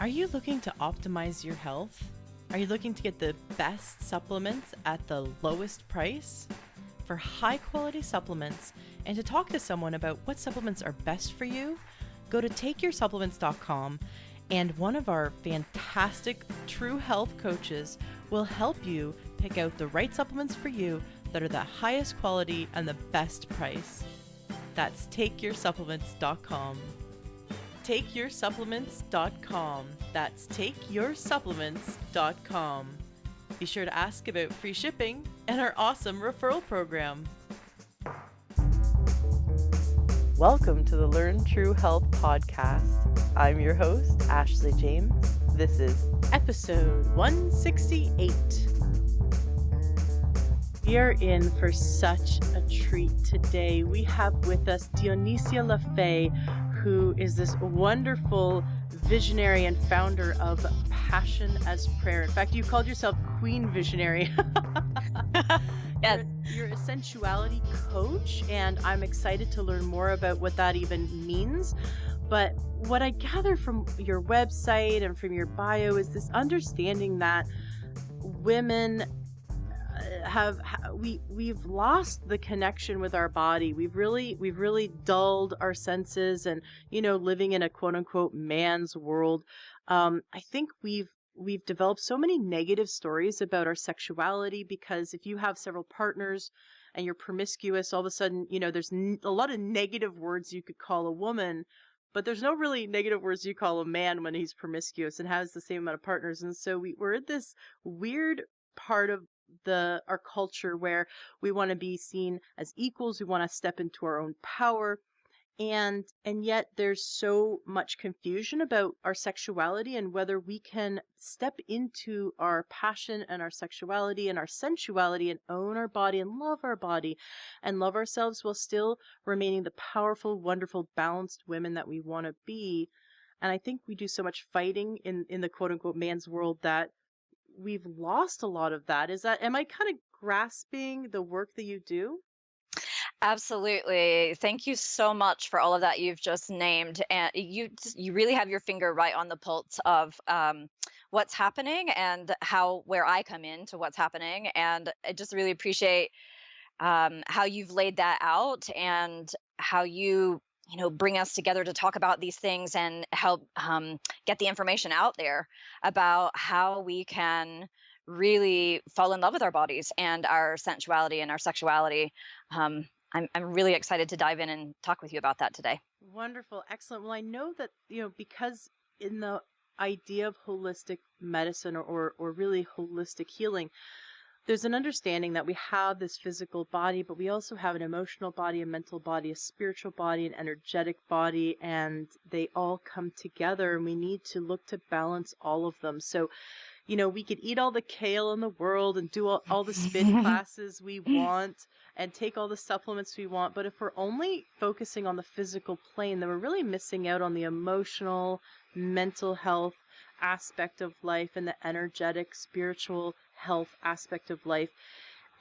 Are you looking to optimize your health? Are you looking to get the best supplements at the lowest price? For high quality supplements and to talk to someone about what supplements are best for you, go to takeyoursupplements.com and one of our fantastic true health coaches will help you pick out the right supplements for you that are the highest quality and the best price. That's takeyoursupplements.com. takeyoursupplements.com. That's takeyoursupplements.com. Be sure to ask about free shipping and our awesome referral program. Welcome to the Learn True Health podcast. I'm your host, Ashley James. This is episode 168. We are in for such a treat today. We have with us Deonesea La Fey, who is this wonderful visionary and founder of Passion as Prayer. In fact, you called yourself Queen Visionary. Yes. You're a sensuality coach, and I'm excited to learn more about what that even means. But what I gather from your website and from your bio is this understanding that women we've lost the connection with our body. We've really dulled our senses, and living in a quote unquote man's world. I think we've developed so many negative stories about our sexuality, because if you have several partners and you're promiscuous, all of a sudden there's a lot of negative words you could call a woman, but there's no really negative words you call a man when he's promiscuous and has the same amount of partners. And so we're at this weird part of our culture where we want to be seen as equals. We want to step into our own power, and yet there's so much confusion about our sexuality and whether we can step into our passion and our sexuality and our sensuality and own our body and love ourselves while still remaining the powerful, wonderful, balanced women that we want to be. And I think we do so much fighting in the quote unquote man's world that we've lost a lot of that. Am I kind of grasping the work that you do? Absolutely. Thank you so much for all of that you've just named. And you really have your finger right on the pulse of what's happening and where I come into what's happening. And I just really appreciate how you've laid that out and how you bring us together to talk about these things and help get the information out there about how we can really fall in love with our bodies and our sensuality and our sexuality. I'm really excited to dive in and talk with you about that today. Wonderful. Excellent. Well, I know that, because in the idea of holistic medicine or really holistic healing, there's an understanding that we have this physical body, but we also have an emotional body, a mental body, a spiritual body, an energetic body, and they all come together, and we need to look to balance all of them. So, we could eat all the kale in the world and do all the spin classes we want and take all the supplements we want, but if we're only focusing on the physical plane, then we're really missing out on the emotional, mental health aspect of life and the energetic, spiritual health aspect of life.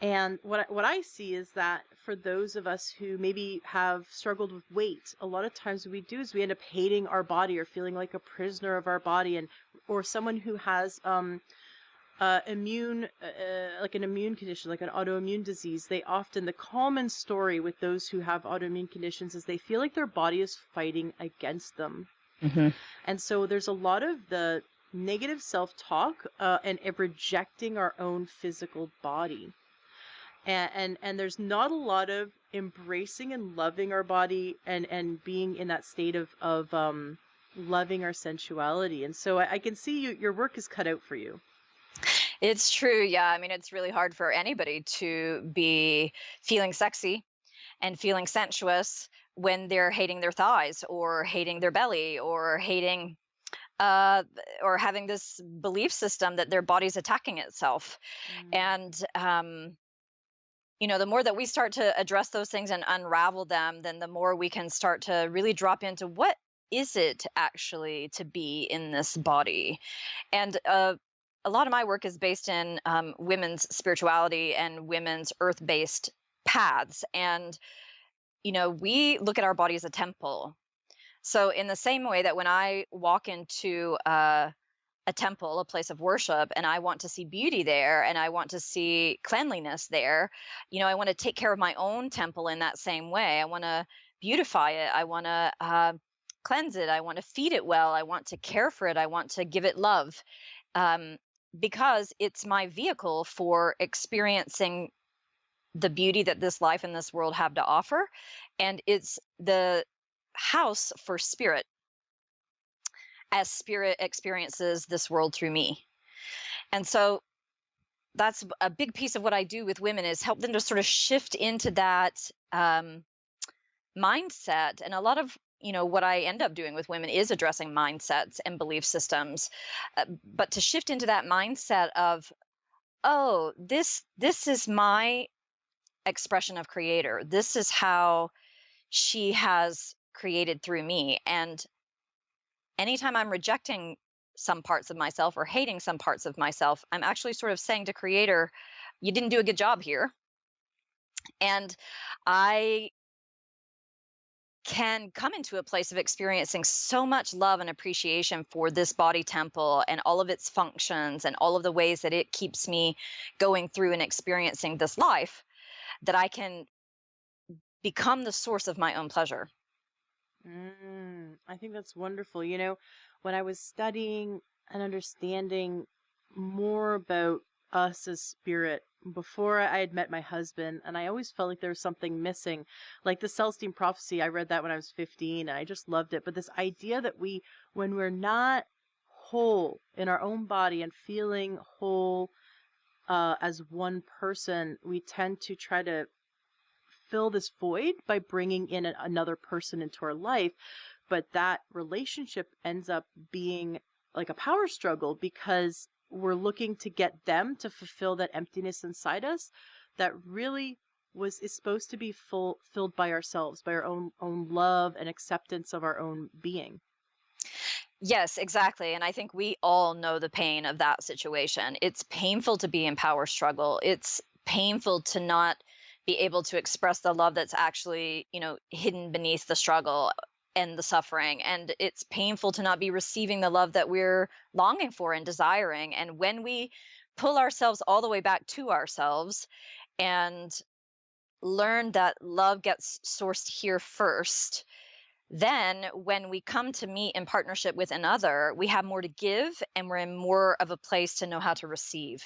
And what I see is that for those of us who maybe have struggled with weight, a lot of times what we do is we end up hating our body or feeling like a prisoner of our body, or someone who has like an immune condition, like an autoimmune disease. The common story with those who have autoimmune conditions is they feel like their body is fighting against them. Mm-hmm. And so there's a lot of the negative self-talk and rejecting our own physical body. And there's not a lot of embracing and loving our body and being in that state of loving our sensuality. And so I can see your work is cut out for you. It's true. Yeah. I mean, it's really hard for anybody to be feeling sexy and feeling sensuous when they're hating their thighs or hating their belly or hating or having this belief system that their body's attacking itself. And the more that we start to address those things and unravel them, then the more we can start to really drop into what is it actually to be in this body. And a lot of my work is based in women's spirituality and women's earth-based paths. And we look at our body as a temple. So in the same way that when I walk into a temple, a place of worship, and I want to see beauty there and I want to see cleanliness there, I want to take care of my own temple in that same way. I want to beautify it. I want to cleanse it. I want to feed it well. I want to care for it. I want to give it love, um, because it's my vehicle for experiencing the beauty that this life and this world have to offer. And it's the house for spirit, as spirit experiences this world through me. And so that's a big piece of what I do with women, is help them to sort of shift into that mindset. And a lot of what I end up doing with women is addressing mindsets and belief systems, but to shift into that mindset of, oh, this is my expression of creator. This is how she has created through me. And anytime I'm rejecting some parts of myself or hating some parts of myself, I'm actually sort of saying to creator, you didn't do a good job here. And I can come into a place of experiencing so much love and appreciation for this body temple and all of its functions and all of the ways that it keeps me going through and experiencing this life, that I can become the source of my own pleasure. I think that's wonderful. When I was studying and understanding more about us as spirit before I had met my husband, and I always felt like there was something missing. Like the Celestine prophecy, I read that when I was 15 and I just loved it. But this idea that when we're not whole in our own body and feeling whole as one person, we tend to try to fill this void by bringing in another person into our life. But that relationship ends up being like a power struggle, because we're looking to get them to fulfill that emptiness inside us that really is supposed to be filled by ourselves, by our own love and acceptance of our own being. Yes, exactly. And I think we all know the pain of that situation. It's painful to be in power struggle. It's painful to not be able to express the love that's actually, hidden beneath the struggle and the suffering. And it's painful to not be receiving the love that we're longing for and desiring. And when we pull ourselves all the way back to ourselves and learn that love gets sourced here first, then when we come to meet in partnership with another, we have more to give and we're in more of a place to know how to receive.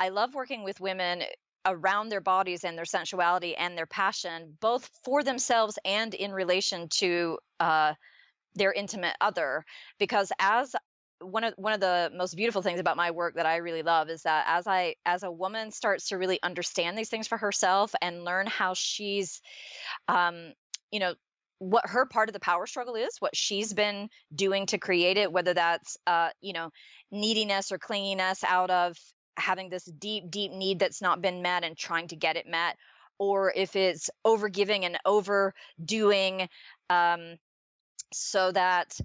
I love working with women around their bodies and their sensuality and their passion, both for themselves and in relation to their intimate other. Because as one of the most beautiful things about my work that I really love is that as a woman starts to really understand these things for herself and learn how she's um, you know, what her part of the power struggle is, what she's been doing to create it, whether that's, neediness or clinginess out of having this deep, deep need that's not been met and trying to get it met, or if it's overgiving and overdoing, um, so that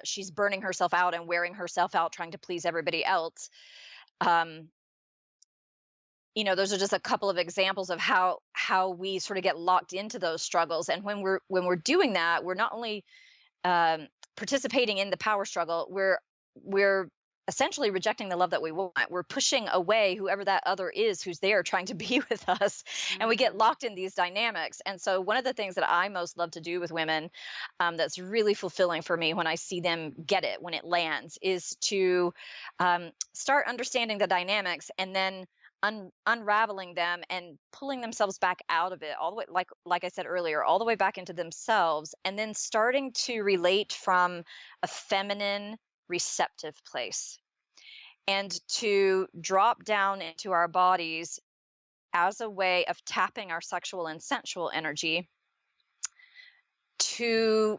she's burning herself out and wearing herself out trying to please everybody else. Um, those are just a couple of examples of how we sort of get locked into those struggles. And when we're doing that, we're not only um, participating in the power struggle, we're essentially rejecting the love that we want. We're pushing away whoever that other is who's there trying to be with us, and we get Mm. locked in these dynamics. And so one of the things that I most love to do with women, that's really fulfilling for me when I see them get it, when it lands, is to start understanding the dynamics and then unraveling them and pulling themselves back out of it all the way, like I said earlier, all the way back into themselves, and then starting to relate from a feminine receptive place, and to drop down into our bodies as a way of tapping our sexual and sensual energy to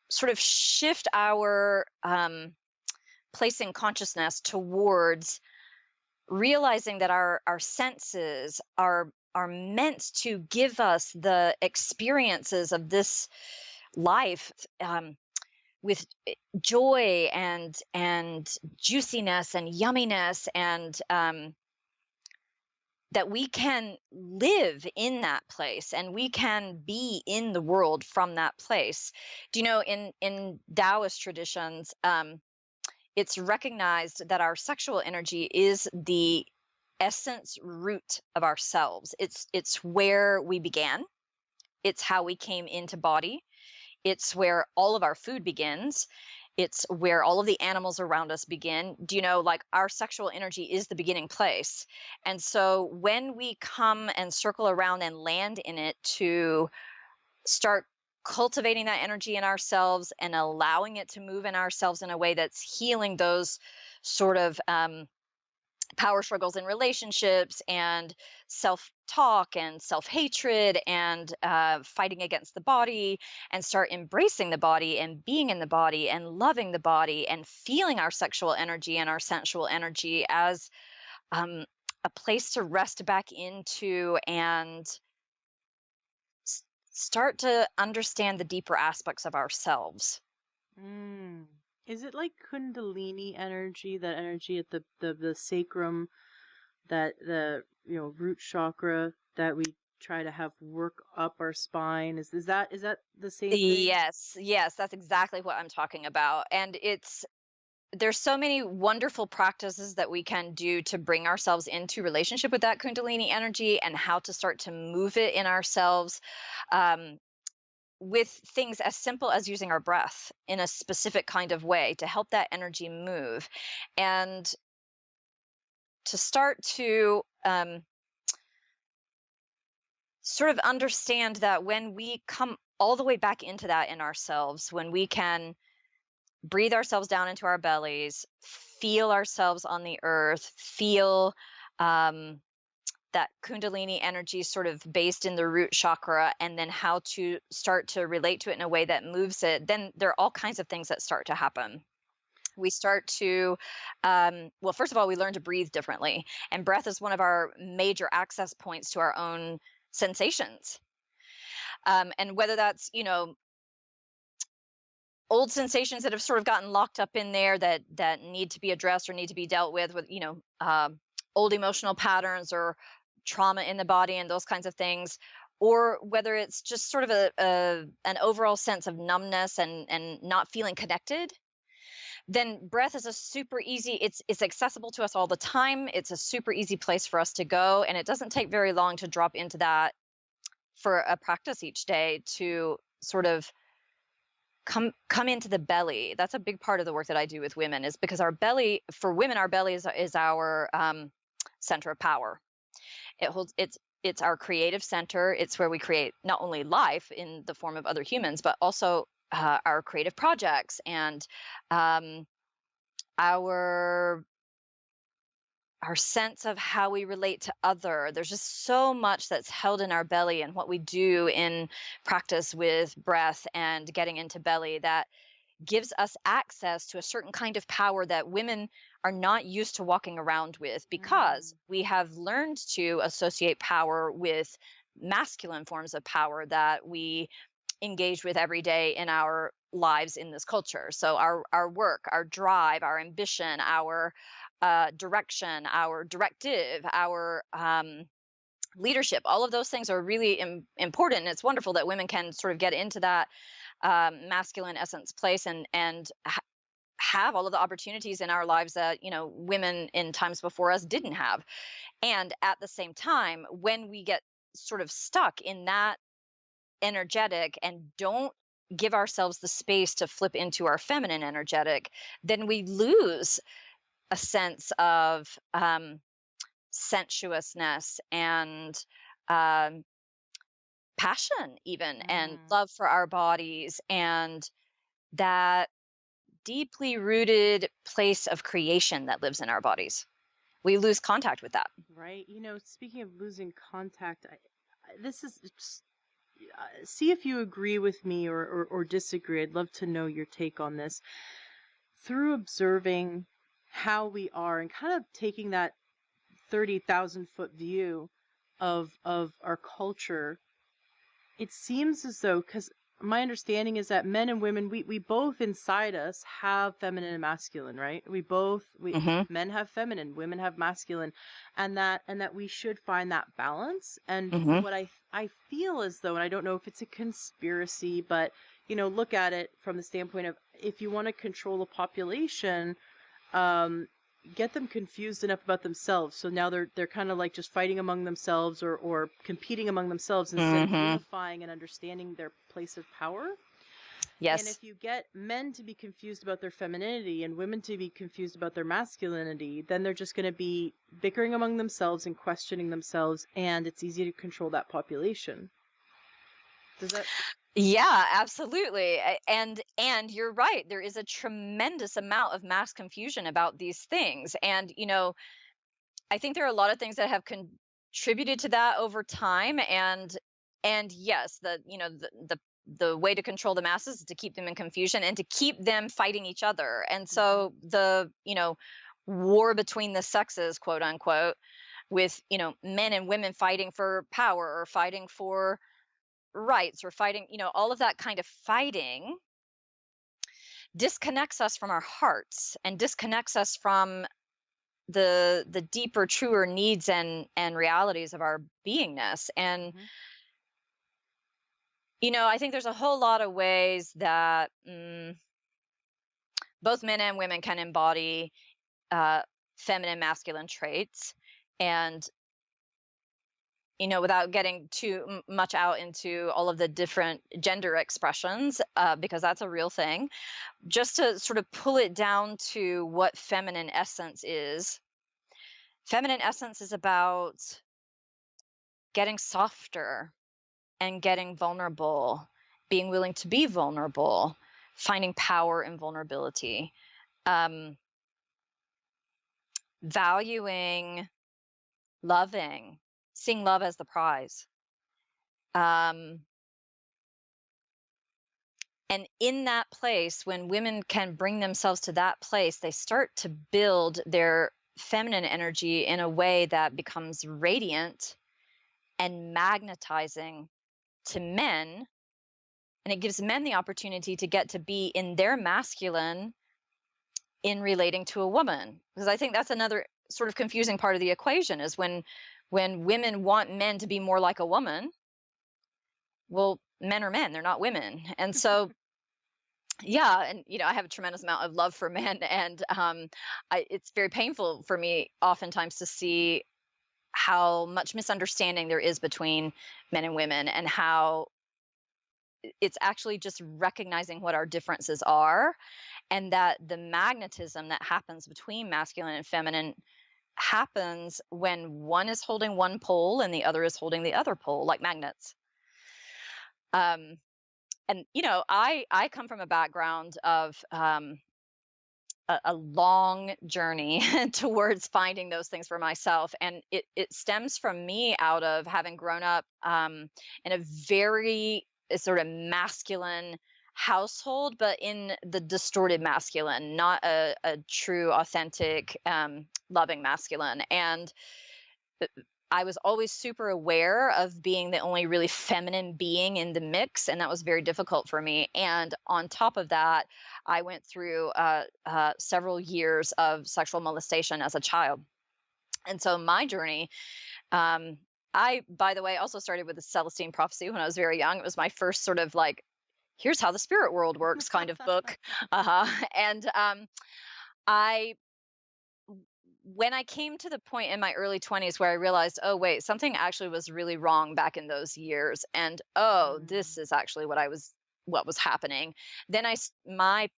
sort of shift our place in consciousness towards realizing that our senses are meant to give us the experiences of this life, with joy and juiciness and yumminess and that we can live in that place and we can be in the world from that place. Do you know, in Taoist traditions, it's recognized that our sexual energy is the essence root of ourselves. It's where we began. It's how we came into body. It's where all of our food begins. It's where all of the animals around us begin. Do you know, like, our sexual energy is the beginning place. And so when we come and circle around and land in it to start cultivating that energy in ourselves and allowing it to move in ourselves in a way that's healing those sort of power struggles in relationships and self talk and self hatred and fighting against the body, and start embracing the body and being in the body and loving the body and feeling our sexual energy and our sensual energy as um, a place to rest back into and start to understand the deeper aspects of ourselves. Mm. Is it like Kundalini energy, that energy at the sacrum, that the root chakra that we try to have work up our spine? Is that the same thing? Yes, that's exactly what I'm talking about. And there's so many wonderful practices that we can do to bring ourselves into relationship with that kundalini energy and how to start to move it in ourselves, um, with things as simple as using our breath in a specific kind of way to help that energy move, and to start to sort of understand that when we come all the way back into that in ourselves, when we can breathe ourselves down into our bellies, feel ourselves on the earth, feel um, that kundalini energy sort of based in the root chakra, and then how to start to relate to it in a way that moves it, then there are all kinds of things that start to happen. We start to, well, first of all, we learn to breathe differently. And breath is one of our major access points to our own sensations. And whether that's, old sensations that have sort of gotten locked up in there that need to be addressed or need to be dealt with old emotional patterns or trauma in the body and those kinds of things, or whether it's just sort of an overall sense of numbness and not feeling connected, then breath is a super easy, it's accessible to us all the time. It's a super easy place for us to go, and it doesn't take very long to drop into that for a practice each day to sort of come into the belly. That's a big part of the work that I do with women, is because our belly, for women, our belly is our center of power. It's our creative center. It's where we create not only life in the form of other humans, but also our creative projects and our our sense of how we relate to other. There's just so much that's held in our belly, and what we do in practice with breath and getting into belly that gives us access to a certain kind of power that women are not used to walking around with, because Mm. we have learned to associate power with masculine forms of power that we engage with every day in our lives in this culture. So our work, our drive, our ambition, our direction, our directive, our leadership, all of those things are really important. And it's wonderful that women can sort of get into that masculine essence place and have all of the opportunities in our lives that women in times before us didn't have. And at the same time, when we get sort of stuck in that energetic and don't give ourselves the space to flip into our feminine energetic, then we lose a sense of sensuousness and um, passion, even, and Mm. love for our bodies, and that deeply rooted place of creation that lives in our bodies. We lose contact with that. Right. Speaking of losing contact, this is see if you agree with me or disagree. I'd love to know your take on this. Through observing how we are and kind of taking that 30,000-foot view of our culture, it seems as though, because my understanding is that men and women, we both inside us have feminine and masculine, right? We Hmm. men have feminine, women have masculine, and that we should find that balance. And Hmm. what I feel as though, and I don't know if it's a conspiracy, but look at it from the standpoint of, if you want to control a population, um get them confused enough about themselves, so now they're kind of like just fighting among themselves, or competing among themselves, instead of Hmm. unifying and understanding their place of power. And Yes. if you get men to be confused about their femininity and women to be confused about their masculinity, then they're just going to be bickering among themselves and questioning themselves, and it's easy to control that population. Does that Yeah, absolutely. And you're right. There is a tremendous amount of mass confusion about these things. And I think there are a lot of things that have contributed to that over time. And yes, the way to control the masses is to keep them in confusion and to keep them fighting each other. And Mhm. so the war between the sexes, quote unquote, with men and women fighting for power or fighting for rights or fighting, all of that kind of fighting disconnects us from our hearts and disconnects us from the deeper, truer needs and realities of our beingness. And Mhm. I think there's a whole lot of ways that both men and women can embody uh, feminine, masculine traits. And without getting too much out into all of the different gender expressions, because that's a real thing, just to sort of pull it down to what feminine essence is. Feminine essence is about getting softer and getting vulnerable, being willing to be vulnerable, finding power in vulnerability, um, valuing, loving, seeing love as the prize. Um, and in that place, when women can bring themselves to that place, they start to build their feminine energy in a way that becomes radiant and magnetizing to men. And it gives men the opportunity to get to be in their masculine in relating to a woman. Because I think that's another sort of confusing part of the equation, is when women want men to be more like a woman. Well, men are men, they're not women. And so yeah, and I have a tremendous amount of love for men, and it's very painful for me oftentimes to see how much misunderstanding there is between men and women, and how it's actually just recognizing what our differences are, and that the magnetism that happens between masculine and feminine happens when one is holding one pole and the other is holding the other pole, like magnets. um and I come from a background of a long journey towards finding those things for myself, and it stems from me out of having grown up in a very sort of masculine household, but in the distorted masculine, not a true authentic loving masculine. And I was always super aware of being the only really feminine being in the mix, and that was very difficult for me. And on top of that, I went through several years of sexual molestation as a child. And so my journey, um, I, by the way, also started with the Celestine Prophecy when I was very young. It was my first sort of like, here's how the spirit world works kind of book. And I when I came to the point in my early 20s where I realized, oh, wait, something actually was really wrong back in those years. And oh, this Mm. is actually what was happening. Then my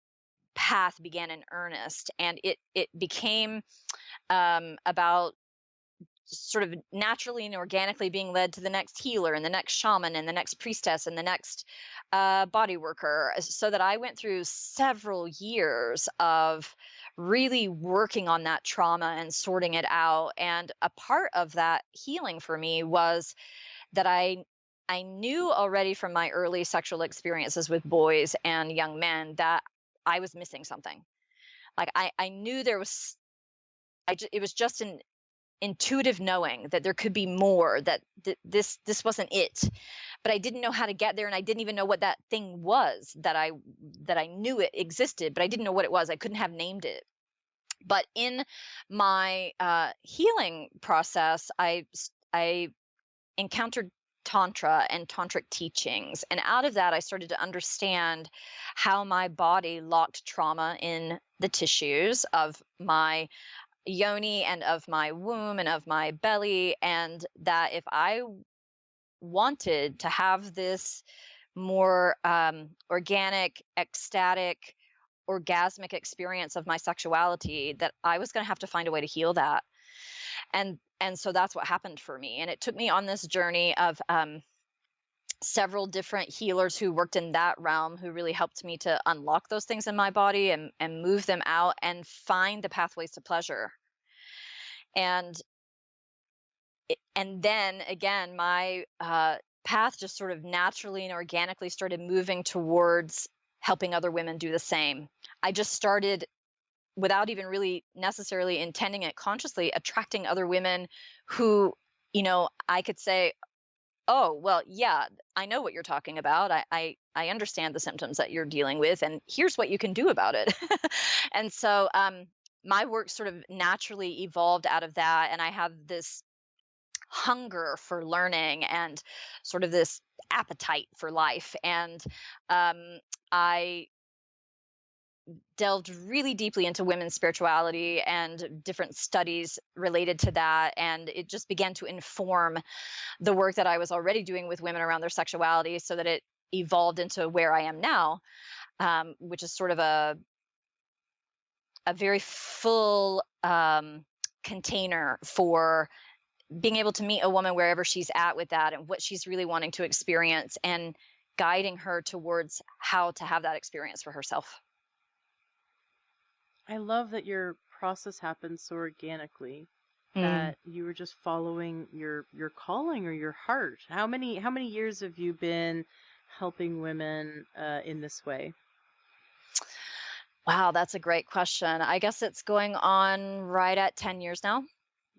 path began in earnest, and it became about sort of naturally and organically being led to the next healer and the next shaman and the next priestess and the next body worker, so that I went through several years of really working on that trauma and sorting it out. And a part of that healing for me was that I knew already from my early sexual experiences with boys and young men that I was missing something. Like I knew there was it was just intuitive knowing that there could be more, that this wasn't it. But I didn't know how to get there, and I didn't even know what that thing was that I knew it existed, but I didn't know what it was. I couldn't have named it. But in my healing process, I encountered tantra and tantric teachings, and out of that I started to understand how my body locked trauma in the tissues of my yoni and of my womb and of my belly, and that if I wanted to have this more organic, ecstatic, orgasmic experience of my sexuality, that I was going to have to find a way to heal that. And so that's what happened for me, and it took me on this journey of several different healers who worked in that realm, who really helped me to unlock those things in my body and move them out and find the pathways to pleasure. And and then again, my path just sort of naturally and organically started moving towards helping other women do the same. I just started, without even really necessarily intending it consciously, attracting other women who, I could say, oh, well, yeah, I know what you're talking about. I understand the symptoms that you're dealing with, and here's what you can do about it. And so my work sort of naturally evolved out of that, and I have this hunger for learning and sort of this appetite for life. And I delved really deeply into women's spirituality and different studies related to that. And it just began to inform the work that I was already doing with women around their sexuality, so that it evolved into where I am now, which is sort of a very full container for being able to meet a woman wherever she's at with that and what she's really wanting to experience, and guiding her towards how to have that experience for herself. I love that your process happened so organically, Mm. that you were just following your calling or your heart. How many years have you been helping women in this way? Wow, that's a great question. I guess it's going on right at 10 years now.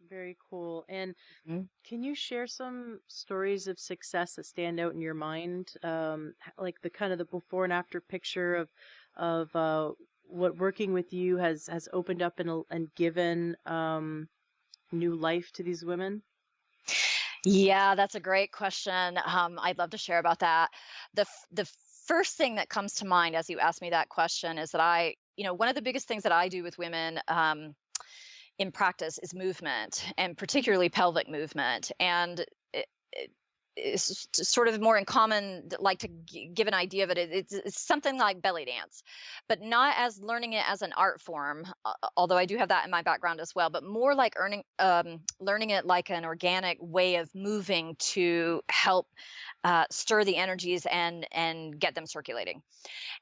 Very cool. And Mhm. can you share some stories of success that stand out in your mind? Like the kind of the before and after picture of what working with you has opened up and given new life to these women? Yeah, that's a great question. I'd love to share about that. The first thing that comes to mind as you ask me that question is that one of the biggest things that I do with women in practice is movement, and particularly pelvic movement. And it is sort of more in common, like to give an idea of it. It's something like belly dance, but not as learning it as an art form, although I do have that in my background as well, but more like learning it like an organic way of moving to help stir the energies and get them circulating.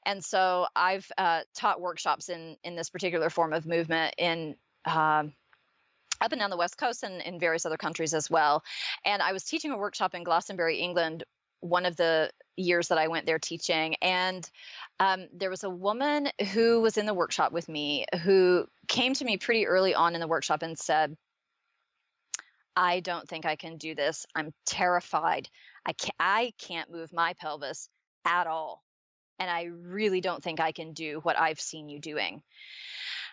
And so I've taught workshops in this particular form of movement in um, up and down the West Coast and in various other countries as well. And I was teaching a workshop in Glastonbury, England, one of the years that I went there teaching. And there was a woman who was in the workshop with me who came to me pretty early on in the workshop and said, I don't think I can do this. I'm terrified. I can't move my pelvis at all. And I really don't think I can do what I've seen you doing.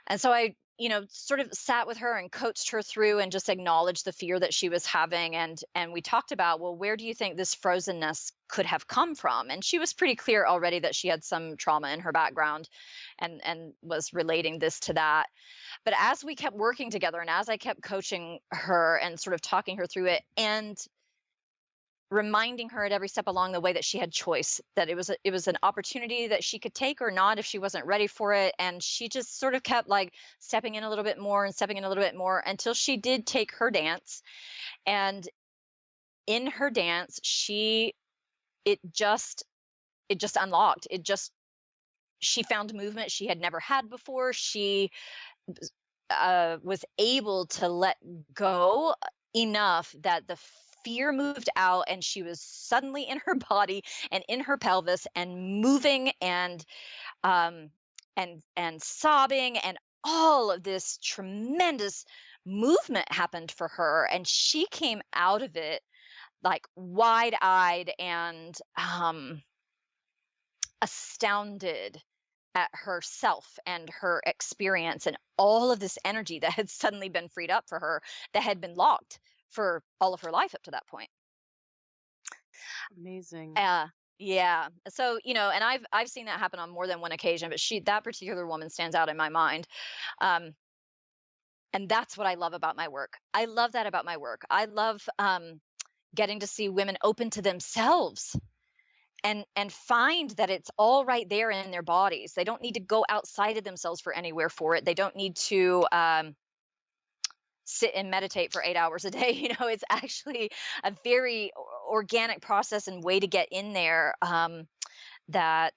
And so I, sort of sat with her and coached her through and just acknowledged the fear that she was having. And we talked about, well, where do you think this frozenness could have come from? And she was pretty clear already that she had some trauma in her background and was relating this to that. But as we kept working together and as I kept coaching her and sort of talking her through it, and reminding her at every step along the way that she had choice, that it was an opportunity that she could take or not if she wasn't ready for it. And she just sort of kept like stepping in a little bit more and stepping in a little bit more until she did take her dance. And in her dance, it just it just unlocked. She found movement she had never had before. She was able to let go enough that the fear moved out, and she was suddenly in her body and in her pelvis and moving um and sobbing, and all of this tremendous movement happened for her, and she came out of it like wide-eyed and astounded at herself and her experience and all of this energy that had suddenly been freed up for her, that had been locked for all of her life up to that point. Amazing. uh yeah, so and I've seen that happen on more than one occasion, but that particular woman stands out in my mind. um and that's what I love about my work. I love that about my work. I love getting to see women open to themselves and find that it's all right there in their bodies. They don't need to go outside of themselves for anywhere for it. They don't need to sit and meditate for 8 hours a day. It's actually a very organic process and way to get in there, that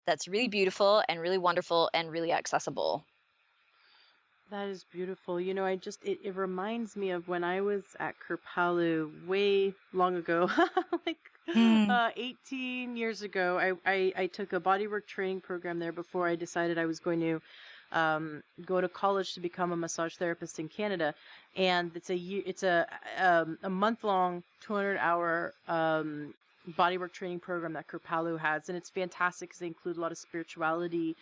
that's really beautiful and really wonderful and really accessible. That is beautiful. It reminds me of when I was at Kerpalu way long ago, like Mm. 18 years ago. I took a bodywork training program there before I decided I was going to go to college to become a massage therapist in Canada. And it's a month long, 200-hour bodywork training program that Kerpalu has, and it's fantastic because they include a lot of spirituality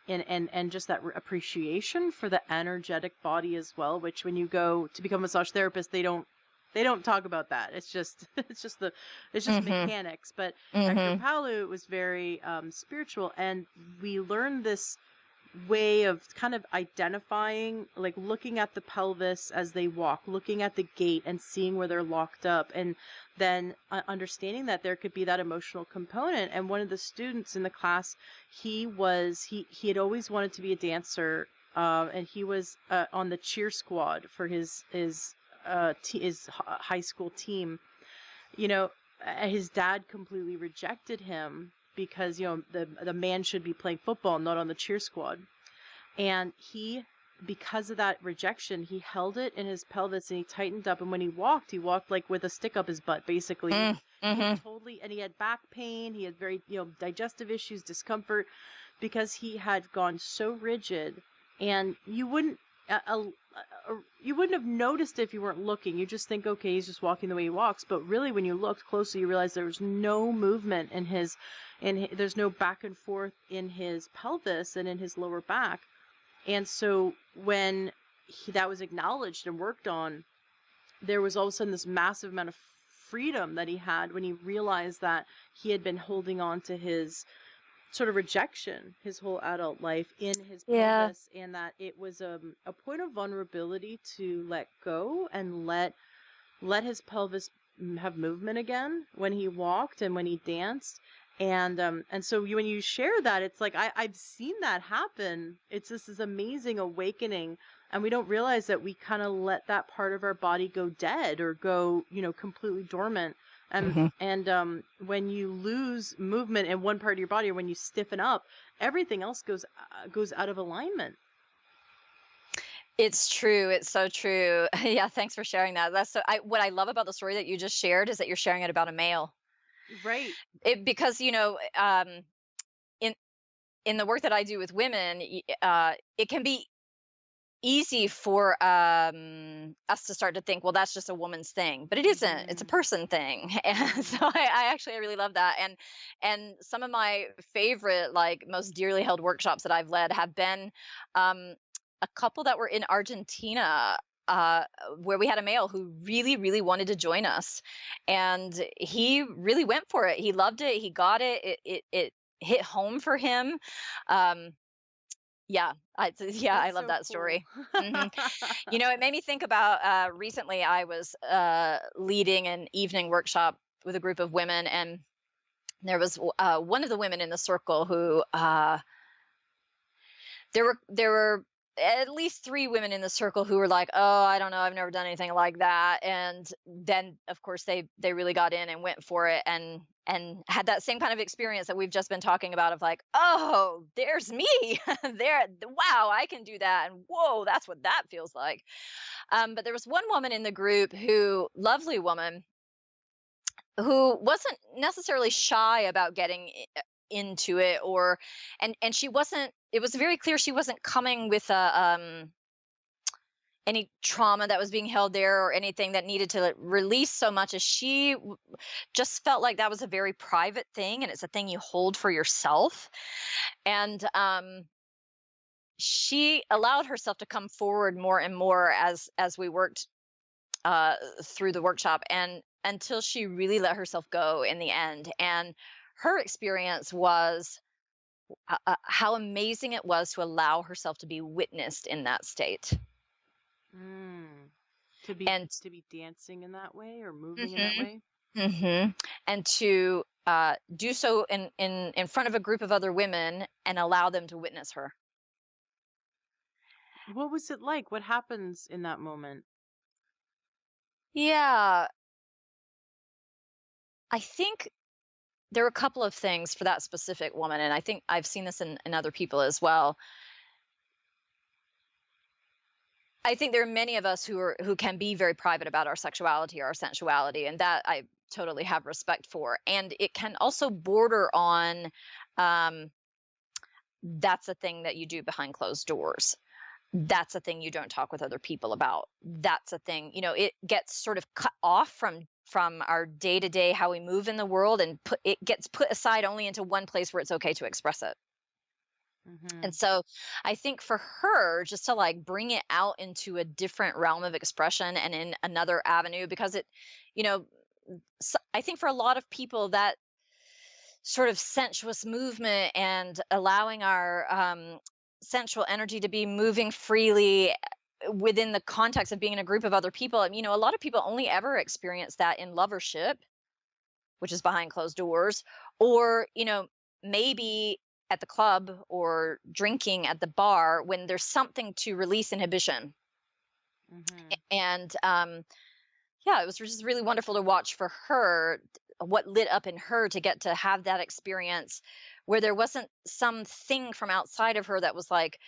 and just that appreciation for the energetic body as well, which when you go to become a massage therapist, they don't talk about that. It's just it's just Mhm. mechanics. But at Mhm. Kripalu, it was very spiritual, and we learned this way of kind of identifying, like looking at the pelvis as they walk, looking at the gait and seeing where they're locked up, and then understanding that there could be that emotional component. And one of the students in the class, he had always wanted to be a dancer, and he was on the cheer squad for his high school team. His dad completely rejected him because the man should be playing football, not on the cheer squad. And because of that rejection, he held it in his pelvis and he tightened up. And when he walked like with a stick up his butt, basically. Mm. He Mhm. totally, and he had back pain. He had very, digestive issues, discomfort, because he had gone so rigid. And you wouldn't have noticed if you weren't looking. You just think, okay, he's just walking the way he walks. But really, when you looked closely, you realize there was no movement there's no back and forth in his pelvis and in his lower back. And so when that was acknowledged and worked on, there was all of a sudden this massive amount of freedom that he had when he realized that he had been holding on to his sort of rejection his whole adult life in his Yeah. pelvis, and that it was a point of vulnerability to let go and let his pelvis have movement again when he walked and when he danced. And so when you share that, it's like I've seen that happen. It's just this amazing awakening, and we don't realize that we kind of let that part of our body go dead or go completely dormant. and Mhm. and when you lose movement in one part of your body, or when you stiffen up, everything else goes out of alignment. It's true. It's so true. Yeah, thanks for sharing that. What I love about the story that you just shared is that you're sharing it about a male. Right. Because in in the work that I do with women, it can be easy for us to start to think, well, that's just a woman's thing, but it isn't. It's a Hmm. person thing. And so I really love that. And some of my favorite, like most dearly held workshops that I've led have been um, a couple that were in Argentina. Uh, where we had a male who really, really wanted to join us, and he really went for it. He loved it. He got it. It hit home for him. Um, yeah, yeah, I That's love so that cool. story. Mhm. It made me think about, recently I was, leading an evening workshop with a group of women, and there was one of the women in the circle who, there were at least 3 women in the circle who were like, "Oh, I don't know, I've never done anything like that." And then, of course, they really got in and went for it, and had that same kind of experience that we've just been talking about, of like, "Oh, there's me. Wow, I can do that, and whoa, that's what that feels like." But there was one woman in the group, lovely woman, who wasn't necessarily shy about getting into it, and she wasn't, it was very clear she wasn't coming with any trauma that was being held there or anything that needed to release so much as just felt like that was a very private thing and it's a thing you hold for yourself. And she allowed herself to come forward more and more as we worked uh, through the workshop, and until she really let herself go in the end. And her experience was how amazing it was to allow herself to be witnessed in that state. Mm. And To be dancing in that way or moving in that mhm, way. mhm, and to do so in front of a group of other women and allow them to witness her. What was it like? What happens in that moment? Yeah, I think there are a couple of things for that specific woman, and I think I've seen this in other people as well. I think there are many of us who can be very private about our sexuality or our sensuality, and that I totally have respect for. And it can also border on um, that's a thing that you do behind closed doors. That's a thing you don't talk with other people about. That's a thing, it gets sort of cut off from our day to day how we move in the world, and it gets put aside only into one place where it's okay to express it. And Mhm. so I think for her, just to like bring it out into a different realm of expression and in another avenue, because you know, I think for a lot of people, that sort of sensuous movement and allowing our sensual energy to be moving freely within the context of being in a group of other people. And, a lot of people only ever experience that in lovership, which is behind closed doors, or, maybe at the club or drinking at the bar when there's something to release inhibition. Mhm. And yeah, it was just really wonderful to watch for her what lit up in her to get to have that experience where there wasn't something from outside of her that was like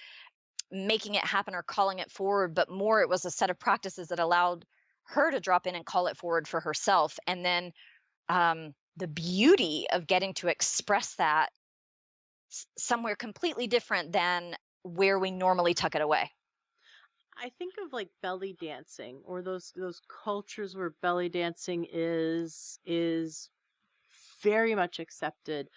making it happen or calling it forward, but more it was a set of practices that allowed her to drop in and call it forward for herself. And then the beauty of getting to express that somewhere completely different than where we normally tuck it away. I think of like belly dancing or those cultures where belly dancing is very much accepted.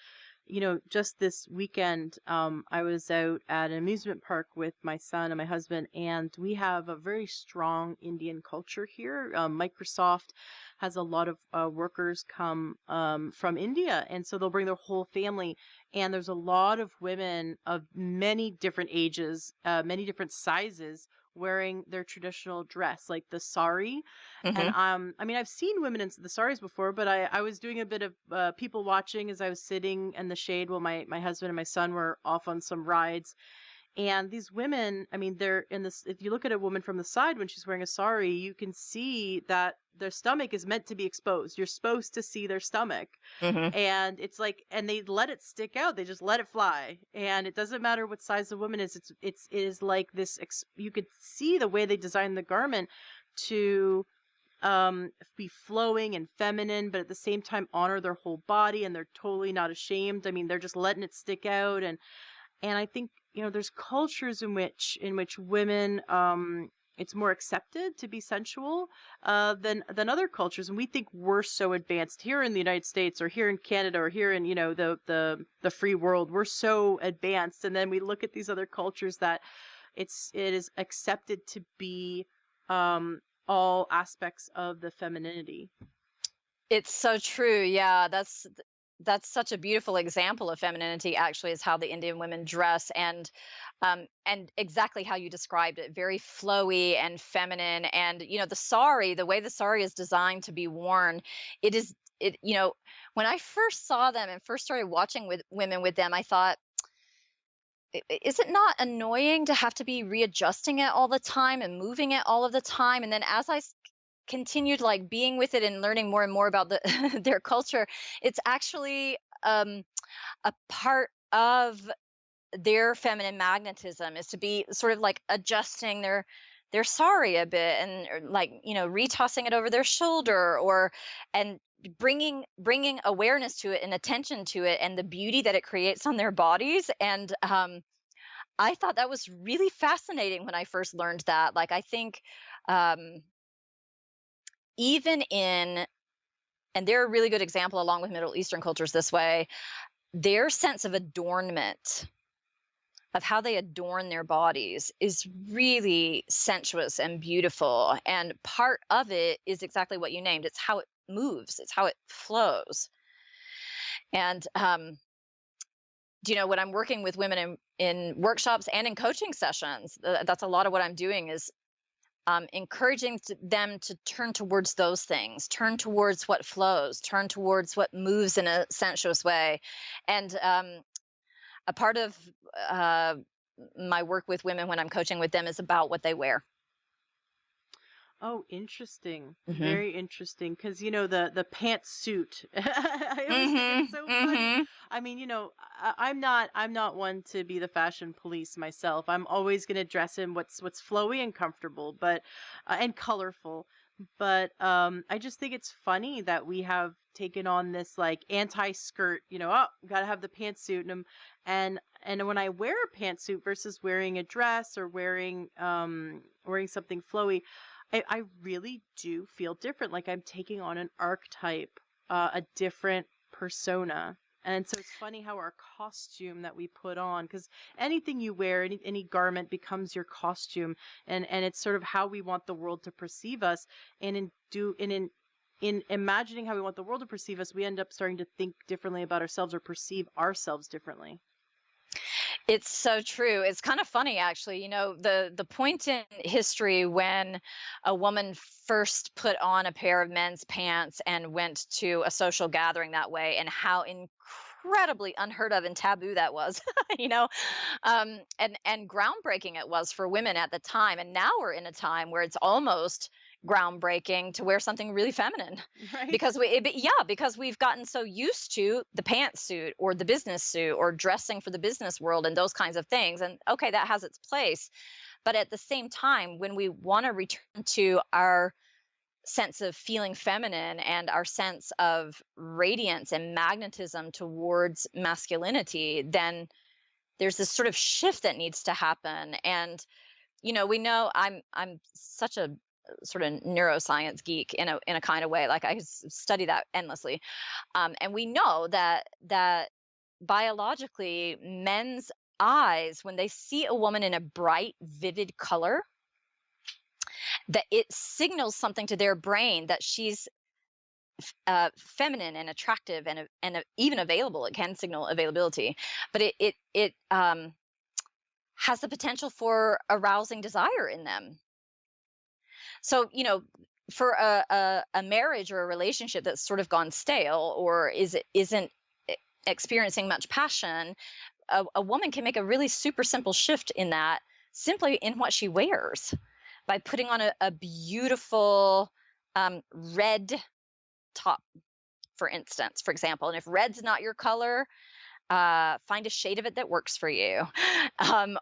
Just this weekend, I was out at an amusement park with my son and my husband, and we have a very strong Indian culture here. Microsoft has a lot of workers come from India, and so they'll bring their whole family. And there's a lot of women of many different ages, many different sizes, wearing their traditional dress, like the sari. And Hmm. I mean, I've seen women in the saris before, but I was doing a bit of people watching as I was sitting in the shade while my husband and my son were off on some rides. And these women, I mean, they're in this. If you look at a woman from the side when she's wearing a sari, you can see that their stomach is meant to be exposed. You're supposed to see their stomach, Hmm. and it's like, and they let it stick out. They just let it fly, and it doesn't matter what size the woman is. It is like this. You could see the way they designed the garment to be flowing and feminine, but at the same time honor their whole body, and they're totally not ashamed. I mean, they're just letting it stick out. And I think, there's cultures in which women, it's more accepted to be sensual than other cultures, and we think we're so advanced here in the United States or here in Canada or here in, the free world. We're so advanced, and then we look at these other cultures that it is accepted to be all aspects of the femininity. It's so true. Yeah, that's such a beautiful example of femininity. Actually, is how the Indian women dress, and exactly how you described it, very flowy and feminine. And the sari, the way the sari is designed to be worn, it is it. When I first saw them and first started watching with women with them, I thought, Is it not annoying to have to be readjusting it all the time and moving it all of the time?" And then as I continued like being with it and learning more and more about their culture, it's actually a part of their feminine magnetism is to be sort of like adjusting their sari a bit, and or like retossing it over their shoulder, or and bringing awareness to it and attention to it and the beauty that it creates on their bodies. And I thought that was really fascinating when I first learned that. Like, I think um, even in, and they're a really good example along with Middle Eastern cultures this way, their sense of adornment, of how they adorn their bodies, is really sensuous and beautiful. And part of it is exactly what you named. It's how it moves, it's how it flows. And when I'm working with women in workshops and in coaching sessions, that's a lot of what I'm doing is encouraging them to turn towards those things, turn towards what flows, turn towards what moves in a sensuous way. And a part of uh, my work with women when I'm coaching with them is about what they wear. Oh, interesting. Hmm. Very interesting. Because, the pantsuit. I always think Hmm. it's so funny. Hmm. I mean, I'm not one to be the fashion police myself. I'm always gonna dress in what's flowy and comfortable, but and colorful. But I just think it's funny that we have taken on this like anti-skirt. Oh, gotta have the pantsuit, and when I wear a pantsuit versus wearing a dress or wearing something flowy, I really do feel different. Like I'm taking on an archetype, a different persona. And so it's funny how our costume that we put on, because anything you wear, any garment becomes your costume, and it's sort of how we want the world to perceive us. And in imagining how we want the world to perceive us, we end up starting to think differently about ourselves or perceive ourselves differently. It's so true. It's kind of funny, actually. The point in history when a woman first put on a pair of men's pants and went to a social gathering that way, and how incredibly unheard of and taboo that was, and groundbreaking it was for women at the time. And now we're in a time where it's almost groundbreaking to wear something really feminine, Right? because we've gotten so used to the pantsuit or the business suit or dressing for the business world and those kinds of things. And okay, that has its place, but at the same time, when we want to return to our sense of feeling feminine and our sense of radiance and magnetism towards masculinity, then there's this sort of shift that needs to happen. And we know I'm such a sort of neuroscience geek in a kind of way. Like, I study that endlessly, and we know that biologically, men's eyes, when they see a woman in a bright, vivid color, that it signals something to their brain that she's feminine and attractive and even available. It can signal availability, but it has the potential for arousing desire in them. So, for a marriage or a relationship that's sort of gone stale, or isn't experiencing much passion, a woman can make a really super simple shift in that, simply in what she wears, by putting on a beautiful red top, for example. And if red's not your color, find a shade of it that works for you,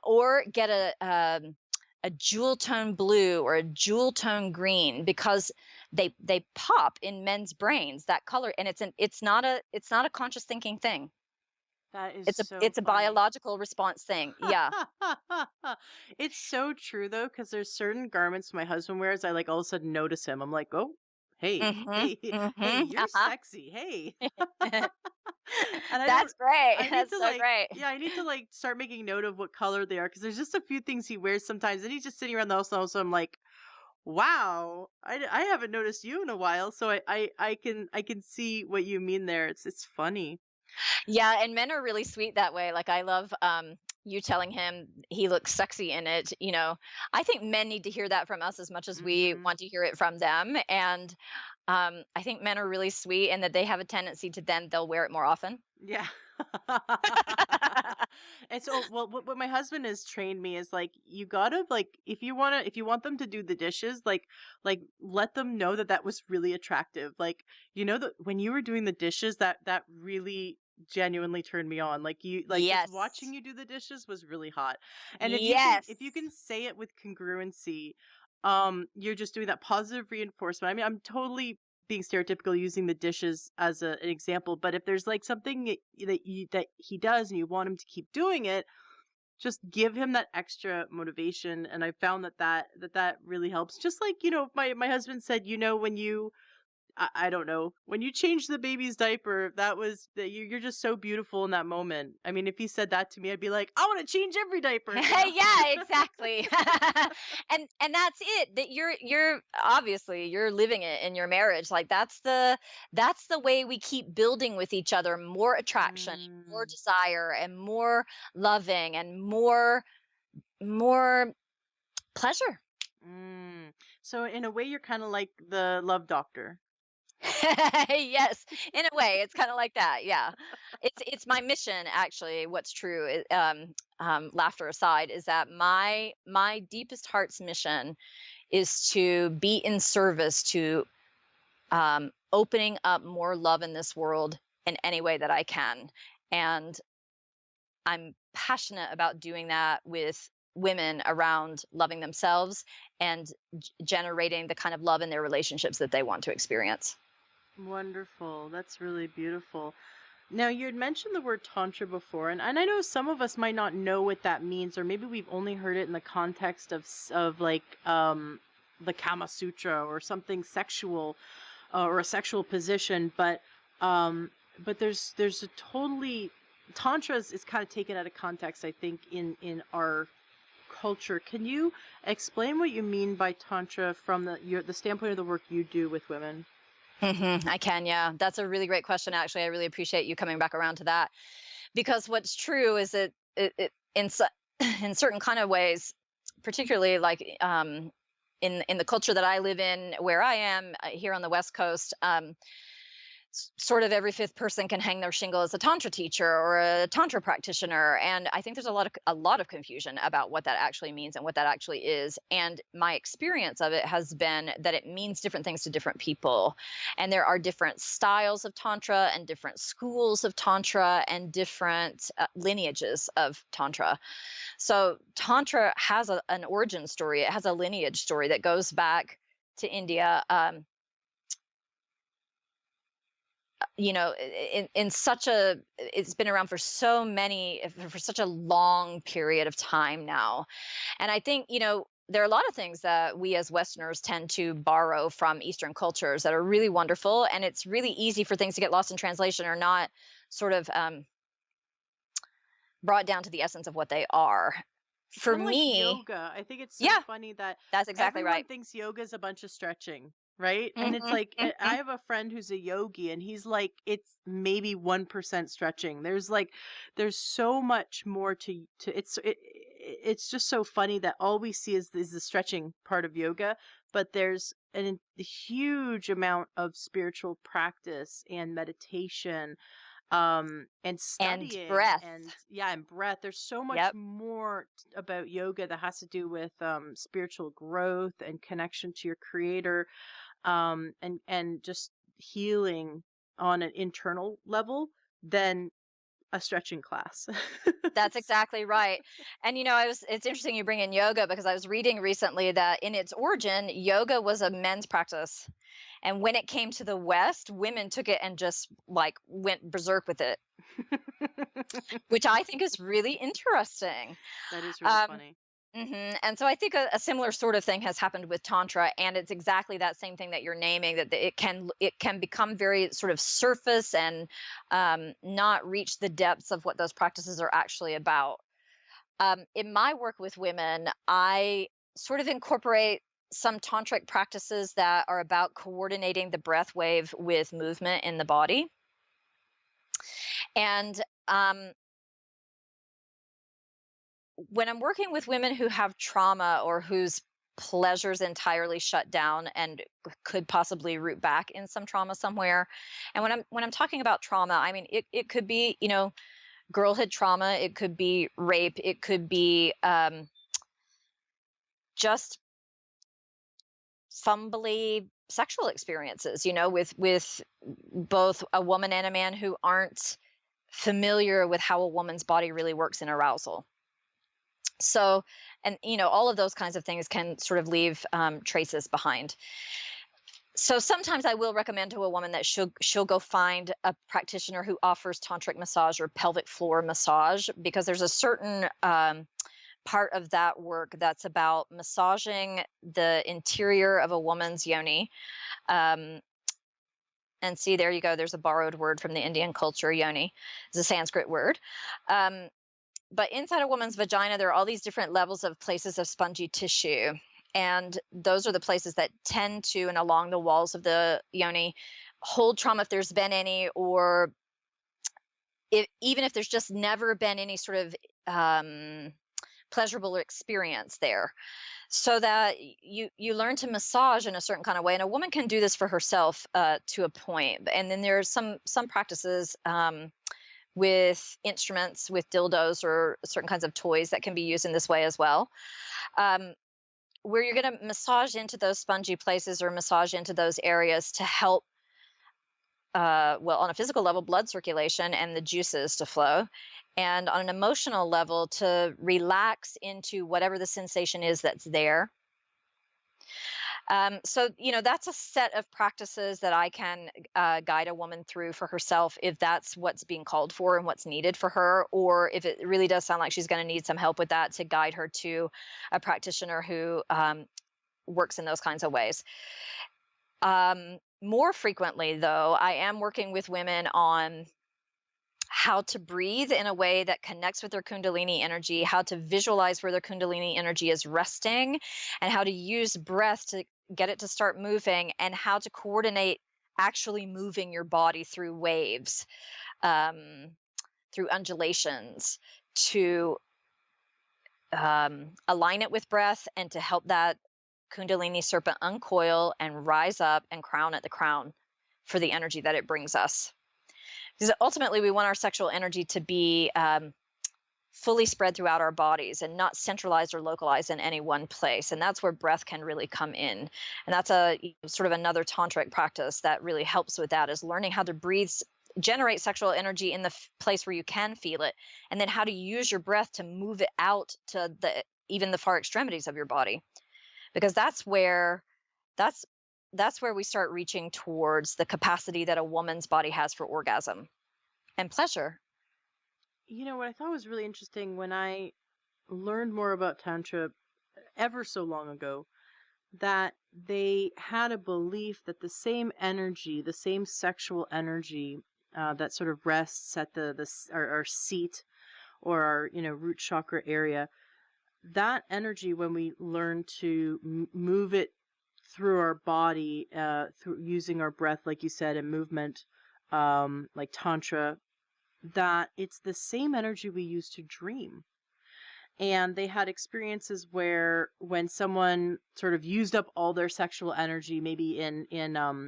or get a jewel tone blue or a jewel tone green, because they pop in men's brains, that color. And it's not a conscious thinking thing. That is It's a so it's a funny. biological response thing. Yeah. It's so true though, because there's certain garments my husband wears. I like all of a sudden notice him. I'm like, oh, hey, Mhm. hey, hey, Mhm. you're Uh-huh. sexy, hey. And I don't. That's great. I need That's to so like, great. yeah, I need to like start making note of what color they are, because there's just a few things he wears sometimes, and he's just sitting around the house, and also I'm like, wow, I haven't noticed you in a while, so I can see what you mean there. It's funny. Yeah, and men are really sweet that way. Like, I love you telling him he looks sexy in it. I think men need to hear that from us as much as we Hmm. want to hear it from them. And I think men are really sweet, and that they have a tendency to, then they'll wear it more often. Yeah. And so, well, what my husband has trained me is like, you gotta like, if you want them to do the dishes, like let them know that that was really attractive. Like, that when you were doing the dishes, that really genuinely turned me on. Like, just Yes. watching you do the dishes was really hot. And if you can Yes. say it with congruency, you're just doing that positive reinforcement. I mean, I'm totally being stereotypical using the dishes as an example, but if there's like something that he does and you want him to keep doing it, just give him that extra motivation. And I found that really helps. Just like, my husband said, when I don't know. When you change the baby's diaper, you're just so beautiful in that moment. I mean, if he said that to me, I'd be like, I want to change every diaper. Yeah, exactly. And that's it. That you're obviously you're living it in your marriage. Like that's the way we keep building with each other, more attraction, more Mm, desire, and more loving, and more pleasure. mm. So in a way, you're kind of like the love doctor. Yes, in a way, it's kind of like that. Yeah, it's my mission actually. What's true, laughter aside, is that my deepest heart's mission is to be in service to opening up more love in this world in any way that I can, and I'm passionate about doing that with women around loving themselves and generating the kind of love in their relationships that they want to experience. Wonderful. That's really beautiful. Now, you had mentioned the word tantra before, and I know some of us might not know what that means, or maybe we've only heard it in the context of like the Kama Sutra or something sexual, or a sexual position. But there's a totally tantra is kind of taken out of context, I think, in our culture. Can you explain what you mean by tantra from the standpoint of the work you do with women? I can, yeah. That's a really great question. Actually, I really appreciate you coming back around to that, because what's true is that in certain kind of ways, particularly like in the culture that I live in, where I am here on the West Coast, sort of every fifth person can hang their shingle as a tantra teacher or a tantra practitioner, and I think there's a lot of confusion about what that actually means and what that actually is. And my experience of it has been that it means different things to different people, and there are different styles of tantra and different schools of tantra and different lineages of tantra. So tantra has an origin story, it has a lineage story that goes back to India. In such a It's been around for for such a long period of time now. And I think, there are a lot of things that we as Westerners tend to borrow from Eastern cultures that are really wonderful, and it's really easy for things to get lost in translation or not sort of brought down to the essence of what they are. It's For kind of like me, yoga. I think it's so yeah, funny that that's exactly everyone right. thinks yoga is a bunch of stretching, right? And it's Hmm. like I have a friend who's a yogi, and he's like, it's maybe 1% stretching. There's so much more to it's just so funny that all we see is the stretching part of yoga, but there's a huge amount of spiritual practice and meditation, and And studying, breath. and yeah, and breath. There's so much Yep. more about yoga that has to do with spiritual growth and connection to your creator, and just healing on an internal level than a stretching class. That's exactly right. And it's interesting you bring in yoga, because I was reading recently that in its origin, yoga was a men's practice. And when it came to the West, women took it and just like went berserk with it, which I think is really interesting. That is really Um, funny. And so I think a similar sort of thing has happened with tantra, and it's exactly that same thing that you're naming, that it can become very sort of surface and not reach the depths of what those practices are actually about. In my work with women, I sort of incorporate some tantric practices that are about coordinating the breath wave with movement in the body. And when I'm working with women who have trauma or whose pleasures entirely shut down and could possibly root back in some trauma somewhere, and when I'm talking about trauma, I mean it could be, girlhood trauma, it could be rape, it could be just fumbly sexual experiences, with both a woman and a man who aren't familiar with how a woman's body really works in arousal. So, and all of those kinds of things can sort of leave traces behind. So sometimes I will recommend to a woman that she'll go find a practitioner who offers tantric massage or pelvic floor massage, because there's a certain part of that work that's about massaging the interior of a woman's yoni. Um, and see, there you go. There's a borrowed word from the Indian culture. Yoni is a Sanskrit word. Um, but inside a woman's vagina, there are all these different levels of places of spongy tissue. And those are the places that tend to, and along the walls of the yoni, hold trauma if there's been any, or even if there's just never been any sort of pleasurable experience there. So that you learn to massage in a certain kind of way, and a woman can do this for herself to a point. And then there's some practices with instruments, with dildos or certain kinds of toys that can be used in this way as well, um, where you're going to massage into those spongy places or massage into those areas to help, well, on a physical level, blood circulation and the juices to flow, and on an emotional level, to relax into whatever the sensation is that's there. So, that's a set of practices that I can guide a woman through for herself, if that's what's being called for and what's needed for her, or if it really does sound like she's going to need some help with that, to guide her to a practitioner who works in those kinds of ways. More frequently, though, I am working with women on how to breathe in a way that connects with their Kundalini energy, how to visualize where their Kundalini energy is resting, and how to use breath to get it to start moving, and how to coordinate actually moving your body through waves, through undulations, to align it with breath, and to help that Kundalini serpent uncoil and rise up and crown at the crown for the energy that it brings us. Because ultimately, we want our sexual energy to be fully spread throughout our bodies and not centralized or localized in any one place. And that's where breath can really come in. And that's sort of another tantric practice that really helps with that, is learning how to breathe, generate sexual energy in the place where you can feel it, and then how to use your breath to move it out to even the far extremities of your body. Because that's where we start reaching towards the capacity that a woman's body has for orgasm and pleasure. What I thought was really interesting when I learned more about Tantra ever so long ago, that they had a belief that the same energy, the same sexual energy that sort of rests at our seat, or our root chakra area, that energy, when we learn to move it through our body, through using our breath, like you said, and movement, like Tantra, that it's the same energy we use to dream. And they had experiences where, when someone sort of used up all their sexual energy, maybe in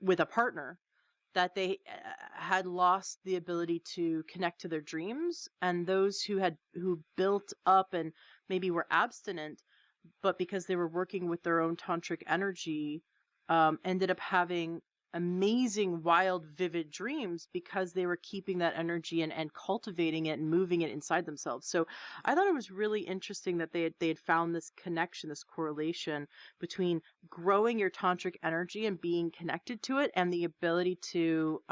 with a partner, that they had lost the ability to connect to their dreams. And those who built up and maybe were abstinent, but because they were working with their own tantric energy, ended up having amazing, wild, vivid dreams, because they were keeping that energy and cultivating it and moving it inside themselves. So I thought it was really interesting that they had found this connection, this correlation between growing your tantric energy and being connected to it, and the ability to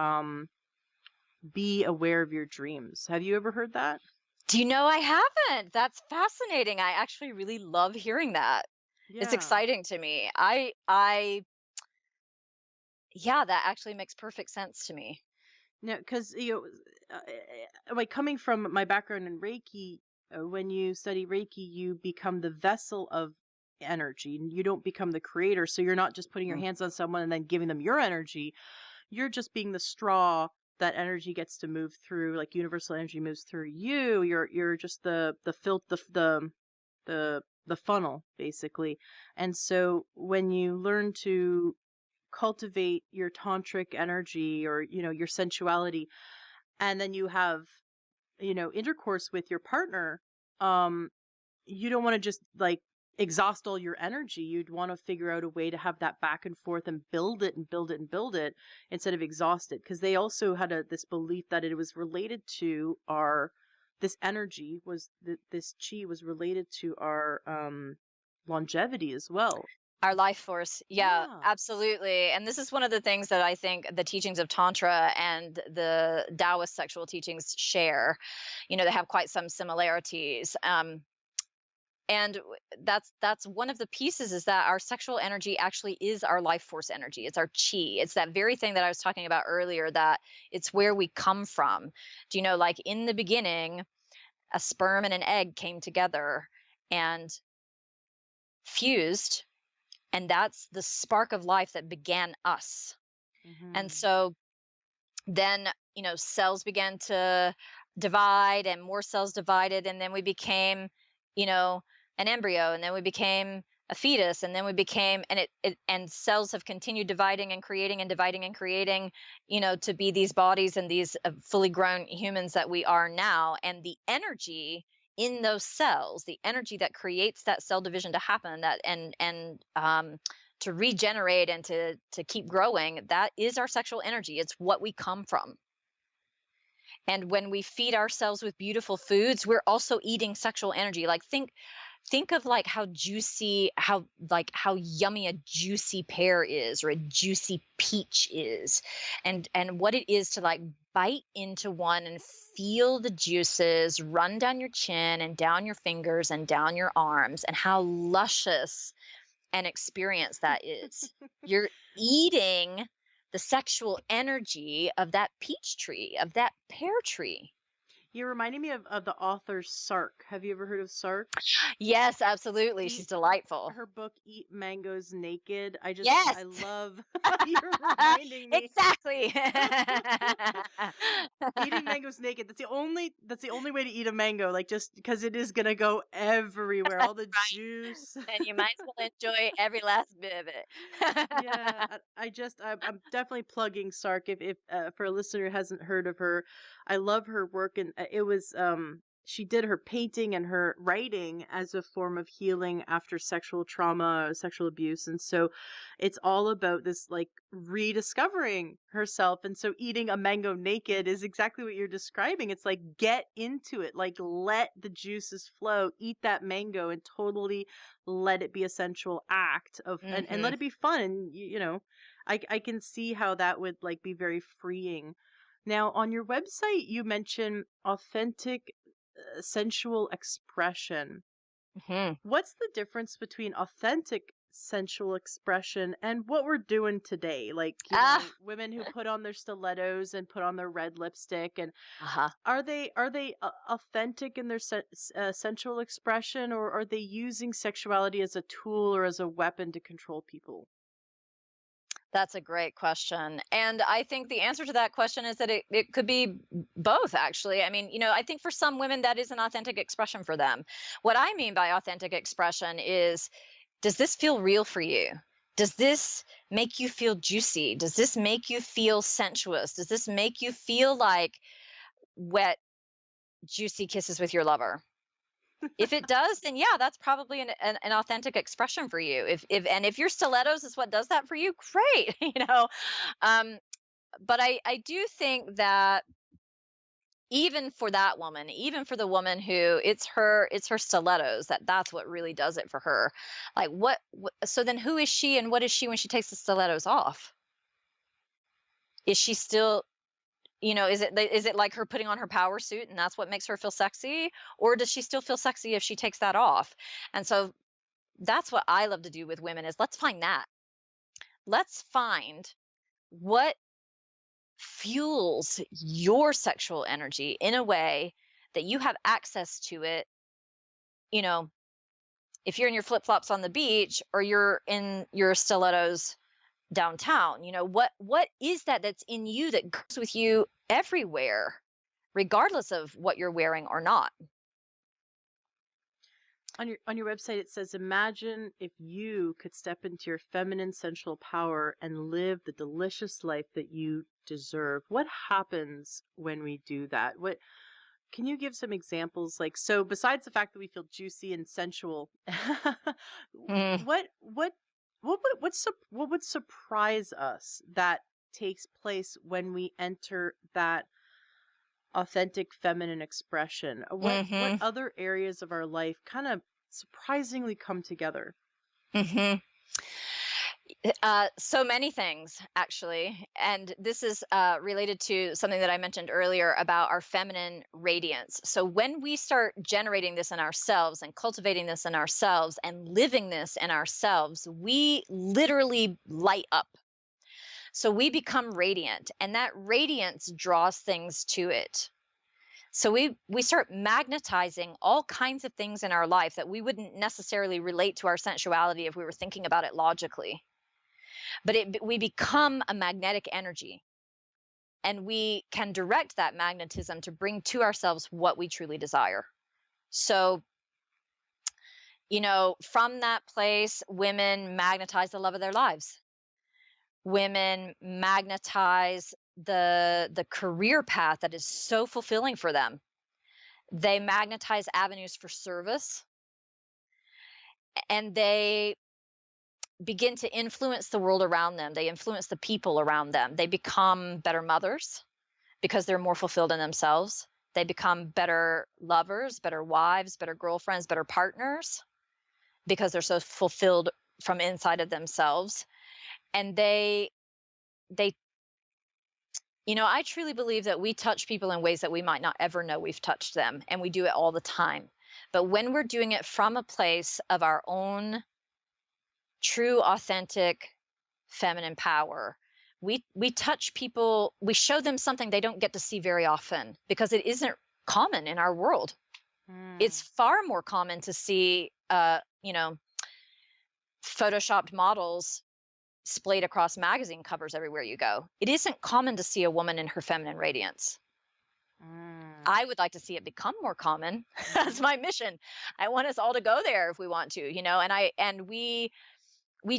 be aware of your dreams. Have you ever heard that? Do you know, I haven't? That's fascinating. I actually really love hearing that. It's Yeah. exciting to me. Yeah, that actually makes perfect sense to me. No, because like, coming from my background in Reiki, when you study Reiki, you become the vessel of energy, and you don't become the creator. So you're not just putting your Mm. hands on someone and then giving them your energy. You're just being the straw that energy gets to move through, like universal energy moves through you. You're just the the funnel, basically. And so when you learn to cultivate your tantric energy, or your sensuality, and then you have intercourse with your partner, um you don't want to just, like, exhaust all your energy. You'd want to figure out a way to have that back and forth, and build it and build it and build it, instead of exhaust it. Because they also had this belief that it was related to this energy was this chi was related to our longevity as well. Our life force. Yeah, Yeah. absolutely. And this is one of the things that I think the teachings of Tantra and the Taoist sexual teachings share. They have quite some similarities. And that's one of the pieces, is that our sexual energy actually is our life force energy. It's our chi. It's that very thing that I was talking about earlier, that it's where we come from. Do you know, like in the beginning, a sperm and an egg came together and fused, and that's the spark of life that began us. And Hmm. so then, cells began to divide, and more cells divided, and then we became, you know, an embryo, and then we became a fetus, and then we became, and cells have continued dividing and creating and dividing and creating, to be these bodies and these fully grown humans that we are now. And the energy in those cells, the energy that creates that cell division to happen, that and to regenerate and to keep growing, that is our sexual energy. It's what we come from. And when we feed ourselves with beautiful foods, we're also eating sexual energy. Like, think of like how juicy, how yummy a juicy pear is, or a juicy peach is, and what it is to like bite into one and feel the juices run down your chin and down your fingers and down your arms, and how luscious an experience that is. You're eating the sexual energy of that peach tree, of that pear tree. You're reminding me of the author Sark. Have you ever heard of Sark? Yes, absolutely. Eat She's delightful. her book Eat Mangoes Naked. Yes. I love you're reminding me. Exactly. Eating mangoes naked. That's the only way to eat a mango, like just because it is gonna go everywhere. All the Right. juice. And you might as well enjoy every last bit of Yeah, it. I'm definitely plugging Sark if for a listener who hasn't heard of her. I love her work, and it was she did her painting and her writing as a form of healing after sexual trauma, sexual abuse, and so it's all about this like rediscovering herself. And so eating a mango naked is exactly what you're describing. It's like get into it, like let the juices flow, eat that mango and totally let it be a sensual act of and let Mhm. it be fun. And I can see how that would like be very freeing. Now on your website you mention authentic sensual expression. Mhm. What's the difference between authentic sensual expression and what we're doing today? Like, Ah. women who put on their stilettos and put on their red lipstick, and Uh-huh. are they authentic in their sensual expression, or are they using sexuality as a tool or as a weapon to control people? That's a great question. And I think the answer to that question is that it could be both, actually. I mean, I think for some women that is an authentic expression for them. What I mean by authentic expression is, does this feel real for you? Does this make you feel juicy? Does this make you feel sensuous? Does this make you feel like wet, juicy kisses with your lover? If it does, then yeah, that's probably an authentic expression for you. If your stilettos is what does that for you, great. Um, but I do think that even for that woman, even for the woman who it's her stilettos, that's what really does it for her. Like so then who is she, and what is she when she takes the stilettos off? Is she still, is it like her putting on her power suit and that's what makes her feel sexy, or does she still feel sexy if she takes that off? And so that's what I love to do with women, is let's find that. Let's find what fuels your sexual energy in a way that you have access to it, you know, if you're in your flip-flops on the beach or you're in your stilettos downtown. What is that's in you that goes with you everywhere, regardless of what you're wearing or not. On your website it says, imagine if you could step into your feminine sensual power and live the delicious life that you deserve. What happens when we do that? What can you give some examples? Like, so besides the fact that we feel juicy and sensual, Mm, what would surprise us that takes place when we enter that authentic feminine expression? What hmm other areas of our life kind of surprisingly come together? hmm So many things, actually. And this is related to something that I mentioned earlier about our feminine radiance. So, when we start generating this in ourselves and cultivating this in ourselves and living this in ourselves, we literally light up. So, we become radiant, and that radiance draws things to it. So we start magnetizing all kinds of things in our life that we wouldn't necessarily relate to our sensuality if we were thinking about it logically. But we become a magnetic energy, and we can direct that magnetism to bring to ourselves what we truly desire. So, from that place, women magnetize the love of their lives. Women magnetize the career path that is so fulfilling for them. They magnetize avenues for service, and they begin to influence the world around them. They influence the people around them. They become better mothers because they're more fulfilled in themselves. They become better lovers, better wives, better girlfriends, better partners because they're so fulfilled from inside of themselves. And they I truly believe that we touch people in ways that we might not ever know we've touched them, and we do it all the time. But when we're doing it from a place of our own true, authentic feminine power, we touch people, we show them something they don't get to see very often because it isn't common in our world. It's Mm. far more common to see photoshopped models splayed across magazine covers everywhere you go. It isn't common to see a woman in her feminine radiance. Mm. I would like to see it become more common. That's Mhm. my mission. I want us all to go there if we want to, and we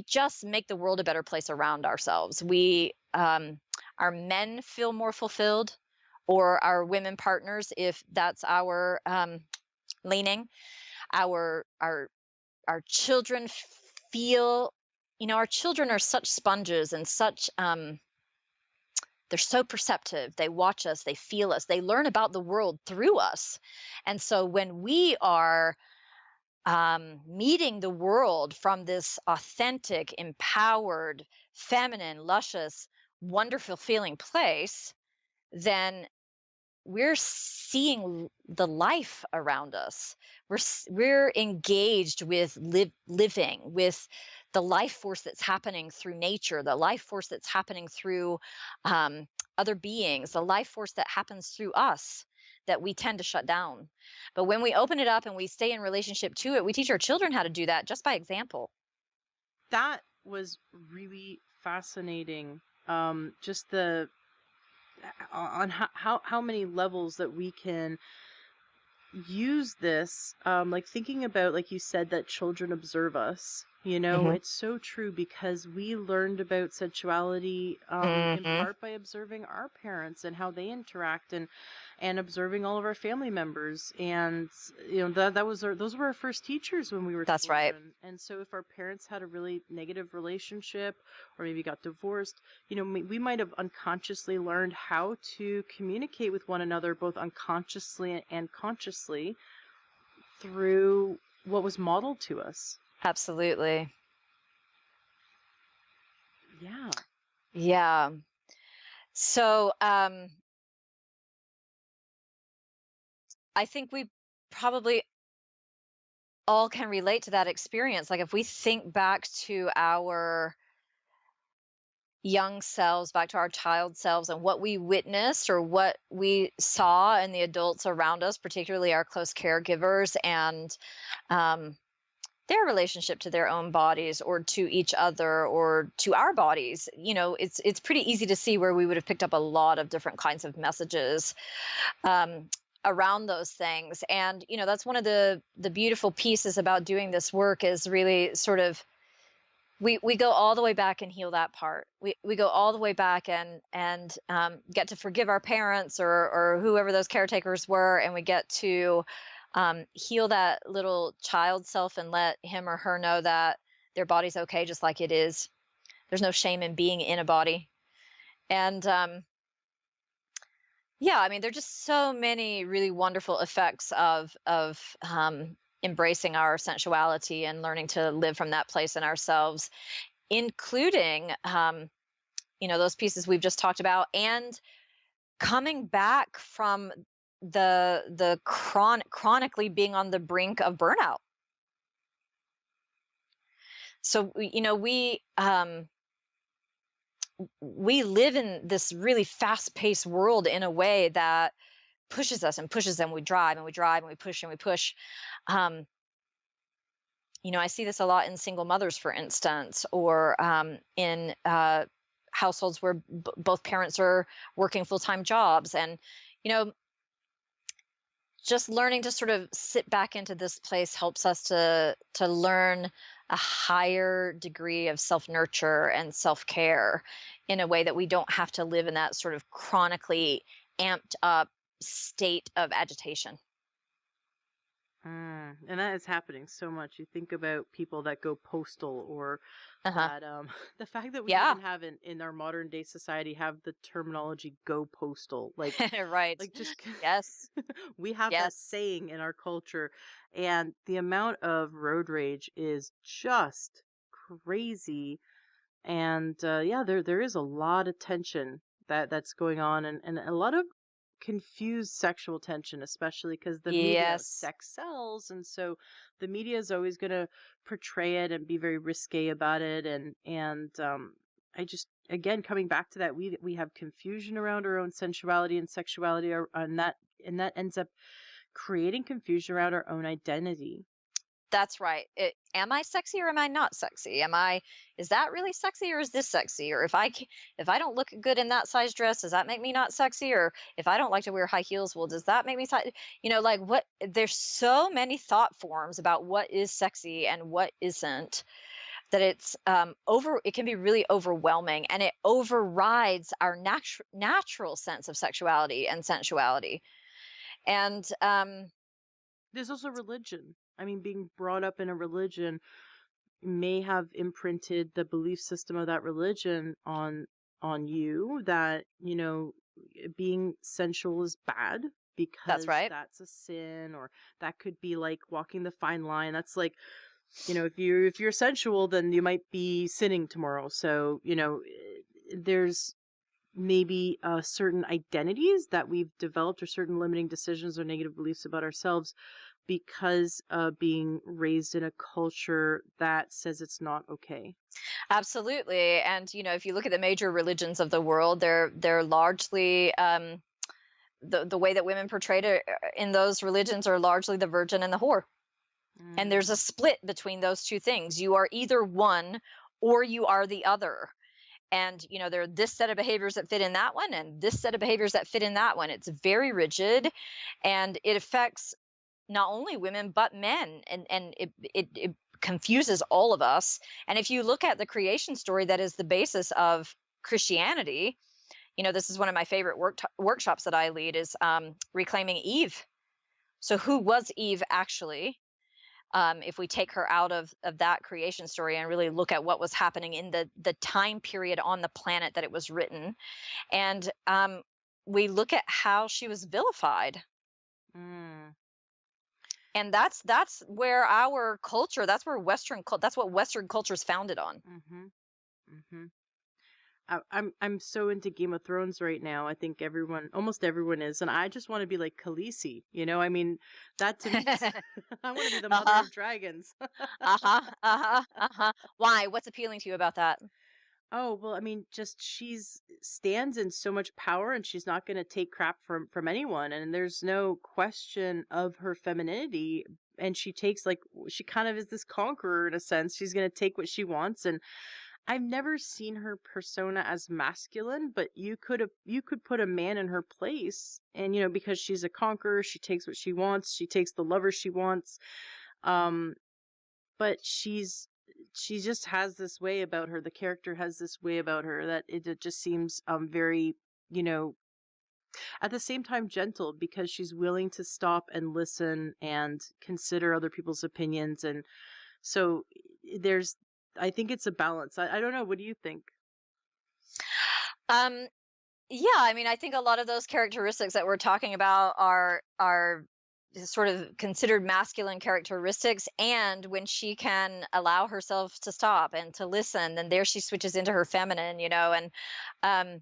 just make the world a better place around ourselves. Our men feel more fulfilled, or our women partners, if that's our leaning. Our children feel, our children are such sponges and such they're so perceptive. They watch us, they feel us, they learn about the world through us. And so when we are meeting the world from this authentic, empowered, feminine, luscious, wonderful feeling place, then we're seeing the life around us. We're engaged with living with the life force that's happening through nature, the life force that's happening through um, other beings, the life force that happens through us that we tend to shut down. But when we open it up and we stay in relationship to it, we teach our children how to do that just by example. That was really fascinating. Just on how many levels that we can use this, like thinking about, like you said, that children observe us. Hmm. It's so true because we learned about sexuality in Hmm. part by observing our parents and how they interact, and observing all of our family members. And that was those were our first teachers when we were That's right. children. And so if our parents had a really negative relationship or maybe got divorced, we might have unconsciously learned how to communicate with one another, both unconsciously and consciously, through what was modeled to us. Absolutely. Yeah. Yeah. So I think we probably all can relate to that experience. Like if we think back to our young selves, back to our child selves, and what we witnessed or what we saw in the adults around us, particularly our close caregivers, and um, their relationship to their own bodies or to each other or to our bodies, it's pretty easy to see where we would have picked up a lot of different kinds of messages um, around those things. And that's one of the beautiful pieces about doing this work is really sort of we go all the way back and heal that part. We go all the way back and get to forgive our parents or whoever those caretakers were, and we get to heal that little child self and let him or her know that their body's okay just like it is. There's no shame in being in a body. And yeah, I mean, there're just so many really wonderful effects of embracing our sensuality and learning to live from that place in ourselves, including those pieces we've just talked about, and coming back from the chronically being on the brink of burnout. So we live in this really fast-paced world in a way that pushes us and pushes, and we drive and we drive and we push and we push. um I see this a lot in single mothers, for instance, or in households where both parents are working full-time jobs, and you know just learning to sort of sit back into this place helps us to learn a higher degree of self-nurture and self-care, in a way that we don't have to live in that sort of chronically amped up state of agitation. And that is happening so much. You think about people that go postal, or Uh-huh. that the fact that we Yeah. even have in our modern day society have the terminology "go postal," Right. just Yes. we have that Yes. saying in our culture, and the amount of road rage is just crazy. And yeah, there is a lot of tension that's going on, and a lot of confused sexual tension, especially because the media, Yes. sex sells, and so the media is always going to portray it and be very risque about it. And I just, again, coming back to that, we have confusion around our own sensuality and sexuality, and that ends up creating confusion around our own identity. That's right. Am I sexy or am I not sexy? Is that really sexy or is this sexy? Or if I don't look good in that size dress, does that make me not sexy? Or if I don't like to wear high heels, well, does that make me like what? There's so many thought forms about what is sexy and what isn't, that it can be really overwhelming, and it overrides our natural sense of sexuality and sensuality. And There's also religion. I mean, being brought up in a religion may have imprinted the belief system of that religion on you, that being sensual is bad that's because right. that's a sin, or that could be like walking the fine line. That's like, if you're sensual, then you might be sinning tomorrow. So there's maybe certain identities that we've developed, or certain limiting decisions or negative beliefs about ourselves, because being raised in a culture that says it's not okay. Absolutely. And if you look at the major religions of the world, they're largely the way that women portrayed it in those religions are largely the virgin and the whore. And there's a Mm. split between those two things. You are either one or you are the other. And there are this set of behaviors that fit in that one and this set of behaviors that fit in that one. It's very rigid, and it affects not only women but men, and it confuses all of us. And if you look at the creation story that is the basis of Christianity, this is one of my favorite workshops that I lead, is reclaiming Eve. So who was Eve actually? If we take her out of that creation story and really look at what was happening in the time period on the planet that it was written, and we look at how she was vilified. Mm. And that's where our culture, that's where that's what Western culture is founded on. Mhm. Mhm. I'm so into Game of Thrones right now. I think almost everyone is, and I just want to be like Khaleesi. I mean, that to me is I want to be the mother Uh-huh. of dragons. Uh-huh. Uh-huh. Uh-huh. Why? What's appealing to you about that? Oh, well, I mean, just she's stands in so much power, and she's not going to take crap from anyone, and there's no question of her femininity, and she kind of is this conqueror in a sense. She's going to take what she wants, and I've never seen her persona as masculine, but you could put a man in her place, and because she's a conqueror, she takes what she wants, she takes the lover she wants. Um but she just has this way about her. The character has this way about her that it just seems very, you know, at the same time gentle, because she's willing to stop and listen and consider other people's opinions. And so there's I think it's a balance. I don't know, what do you think? Yeah, I mean, I think a lot of those characteristics that we're talking about are sort of considered masculine characteristics, and when she can allow herself to stop and to listen, then there she switches into her feminine, and um,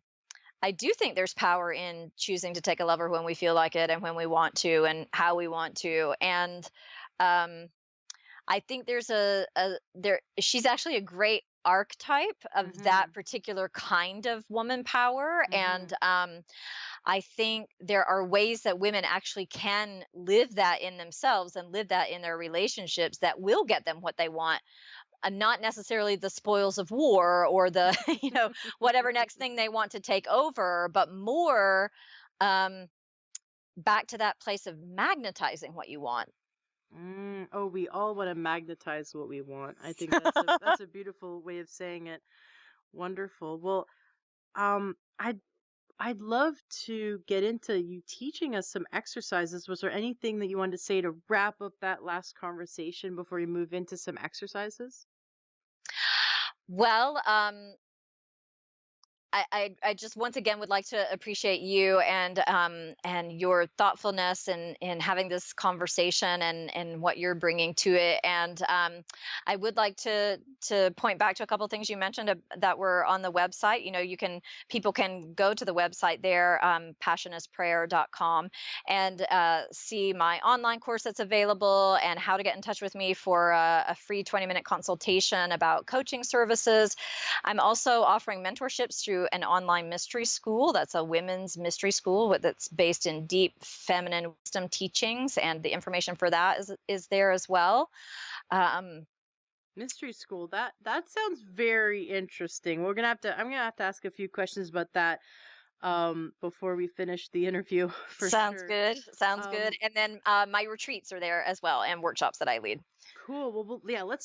I do think there's power in choosing to take a lover when we feel like it and when we want to and how we want to. And um, I think there's she's actually a great archetype of Mm-hmm. that particular kind of woman power. Mm-hmm. And I think there are ways that women actually can live that in themselves and live that in their relationships that will get them what they want, and not necessarily the spoils of war or the, whatever next thing they want to take over, but more um, back to that place of magnetizing what you want. Oh, we all want to magnetize what we want. I think that's a beautiful way of saying it. Wonderful. Well, um, I'd love to get into you teaching us some exercises. Was there anything that you wanted to say to wrap up that last conversation before we move into some exercises? Well, I just once again would like to appreciate you and your thoughtfulness in having this conversation and what you're bringing to it. And I would like to point back to a couple of things you mentioned that were on the website. People can go to the website there, passionisprayer.com, and see my online course that's available and how to get in touch with me for a free 20-minute consultation about coaching services. I'm also offering mentorships through an online mystery school. That's a women's mystery school that's based in deep feminine wisdom teachings, and the information for that is there as well. Mystery school. That sounds very interesting. I'm gonna have to ask a few questions about that before we finish the interview for Sounds sure. good. Sounds good. Um And then my retreats are there as well, and workshops that I lead. Cool. Yeah, we'll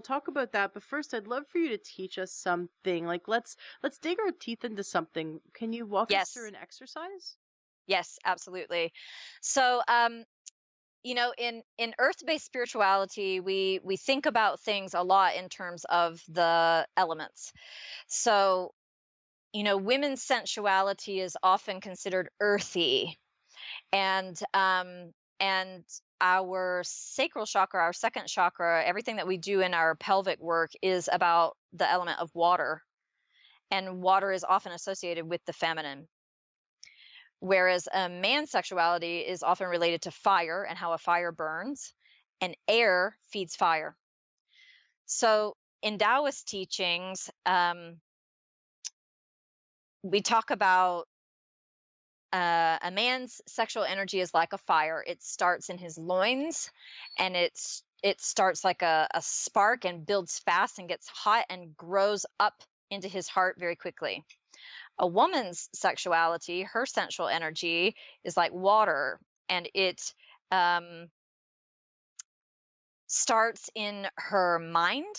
talk about that, but first I'd love for you to teach us something. Like let's dig our teeth into something. Can you walk us through Yes. an exercise? Yes, absolutely. So, in earth-based spirituality, we think about things a lot in terms of the elements. So, women's sensuality is often considered earthy, and our sacral chakra, our second chakra, everything that we do in our pelvic work is about the element of water, and water is often associated with the feminine. Whereas a man's sexuality is often related to fire and how a fire burns, and air feeds fire. So in Taoist teachings, we talk about a man's sexual energy is like a fire. It starts in his loins, and it starts like a spark and builds fast and gets hot and grows up into his heart very quickly. A woman's sexuality, her sensual energy, is like water, and it starts in her mind.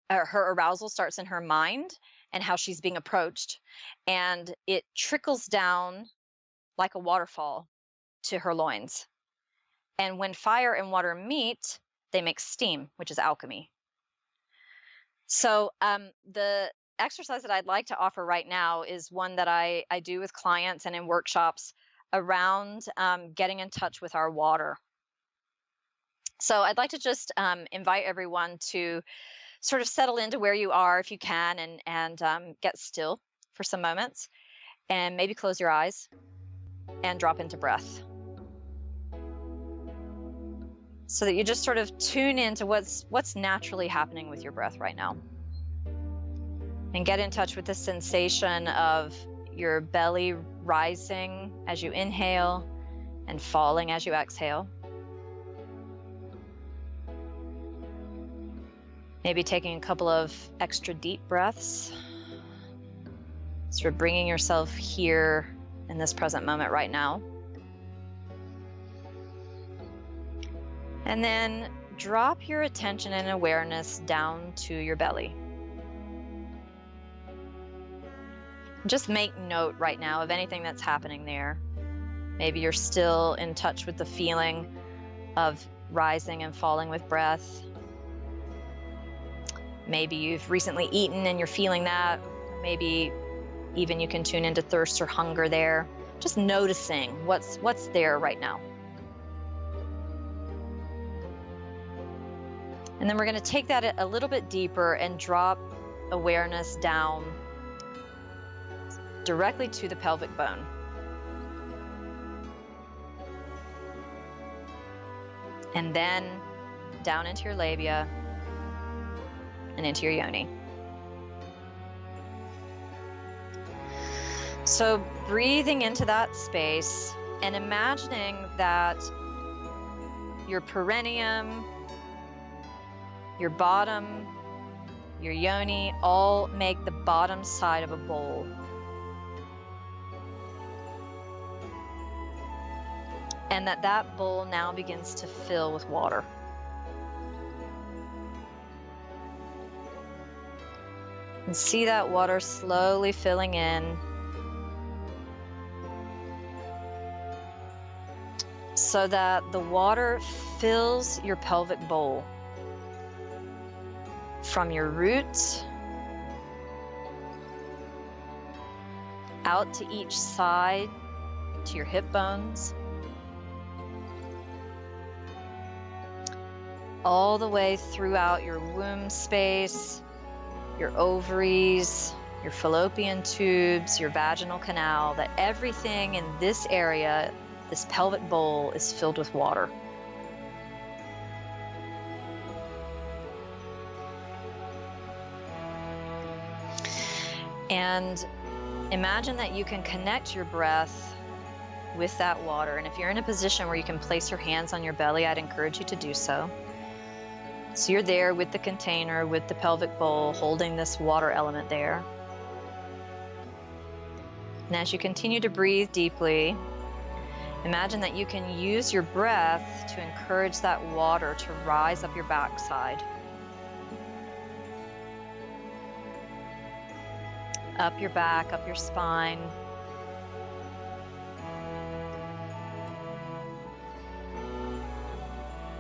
Her arousal starts in her mind and how she's being approached, and it trickles down like a waterfall to her loins. And when fire and water meet, they make steam, which is alchemy. So the exercise that I'd like to offer right now is one that I do with clients and in workshops around getting in touch with our water. So I'd like to just invite everyone to sort of settle into where you are if you can, and get still for some moments, and maybe close your eyes and drop into breath, so that you just sort of tune into what's naturally happening with your breath right now, and get in touch with the sensation of your belly rising as you inhale and falling as you exhale. Maybe taking a couple of extra deep breaths, sort of bringing yourself here in this present moment right now. And then drop your attention and awareness down to your belly. Just make note right now of anything that's happening there. Maybe you're still in touch with the feeling of rising and falling with breath. Maybe you've recently eaten and you're feeling that. Maybe even you can tune into thirst or hunger there. Just noticing what's there right now. And then we're going to take that a little bit deeper and drop awareness down directly to the pelvic bone. And then down into your labia and into your yoni. So breathing into that space and imagining that your perineum, your bottom, your yoni all make the bottom side of a bowl. And that bowl now begins to fill with water. And see that water slowly filling in. So that the water fills your pelvic bowl. From your roots out to each side to your hip bones, all the way throughout your womb space, your ovaries, your fallopian tubes, your vaginal canal, that everything in this area, this pelvic bowl, is filled with water. And imagine that you can connect your breath with that water. And if you're in a position where you can place your hands on your belly, I'd encourage you to do so. So you're there with the container, with the pelvic bowl, holding this water element there. And as you continue to breathe deeply, imagine that you can use your breath to encourage that water to rise up your backside. Up your back, up your spine.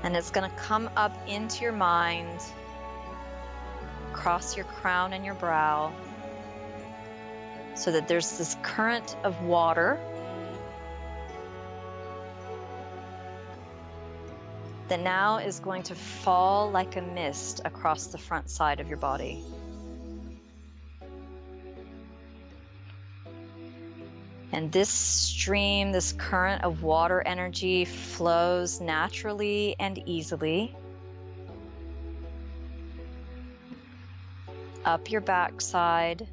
And it's going to come up into your mind, across your crown and your brow, so that there's this current of water that now is going to fall like a mist across the front side of your body. And this stream, this current of water energy flows naturally and easily up your backside,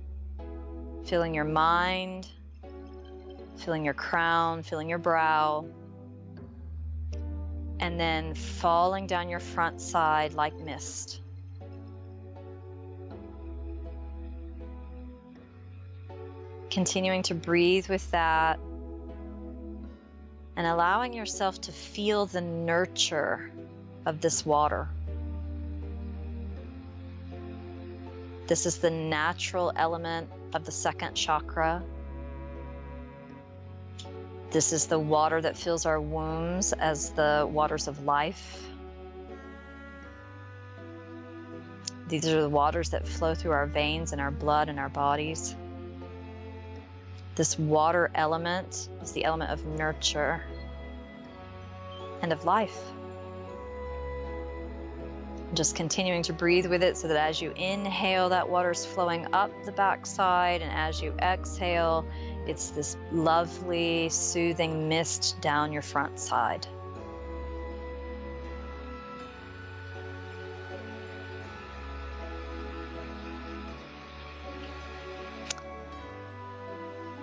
filling your mind, filling your crown, filling your brow, and then falling down your front side like mist. Continuing to breathe with that and allowing yourself to feel the nurture of this water. This is the natural element of the second chakra. This is the water that fills our wombs as the waters of life. These are the waters that flow through our veins and our blood and our bodies. This water element is the element of nurture and of life. Just continuing to breathe with it so that as you inhale, that water's flowing up the backside, and as you exhale, it's this lovely, soothing mist down your front side.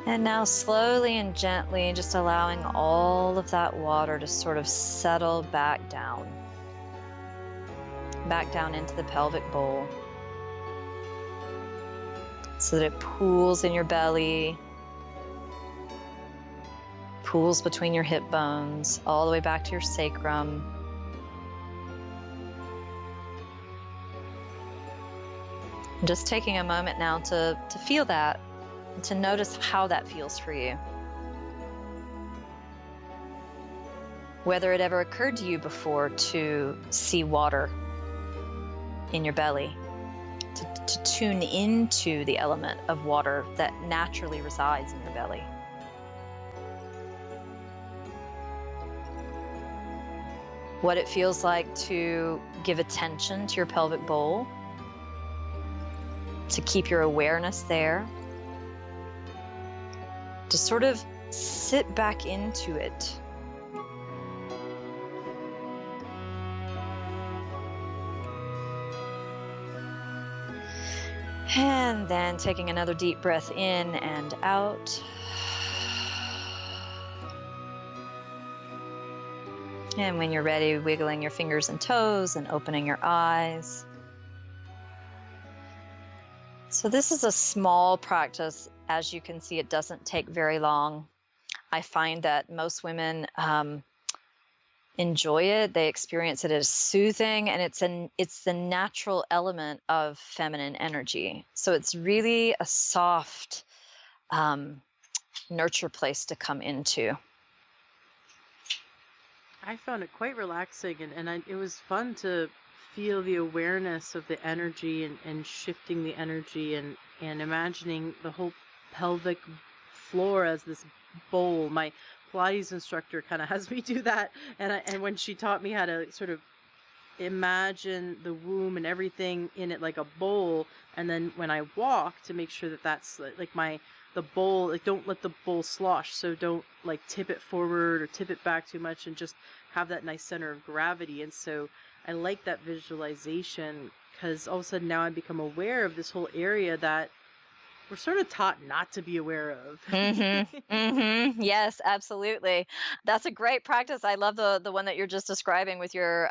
And now slowly and gently, just allowing all of that water to sort of settle back down into the pelvic bowl, so that it pools in your belly, pools between your hip bones, all the way back to your sacrum. And just taking a moment now to feel that, and to notice how that feels for you. Whether it ever occurred to you before to see water in your belly, to tune into the element of water that naturally resides in your belly. what it feels like to give attention to your pelvic bowl, to keep your awareness there, to sort of sit back into it. And then taking another deep breath in and out. And when you're ready, wiggling your fingers and toes and opening your eyes. So this is a small practice. As you can see, it doesn't take very long. I find that most women enjoy it. They experience it as soothing, and it's the natural element of feminine energy. So it's really a soft nurture place to come into. I found it quite relaxing, and it was fun to feel the awareness of the energy and shifting the energy and imagining the whole pelvic floor as this bowl. My Pilates instructor kind of has me do that, and when she taught me how to sort of imagine the womb and everything in it like a bowl, and then when I walk, to make sure that that's like the bowl, like don't let the bowl slosh, so don't like tip it forward or tip it back too much, and just have that nice center of gravity. And so I like that visualization, because all of a sudden now I become aware of this whole area that we're sort of taught not to be aware of. Yes, absolutely. That's a great practice. I love the one that you're just describing with your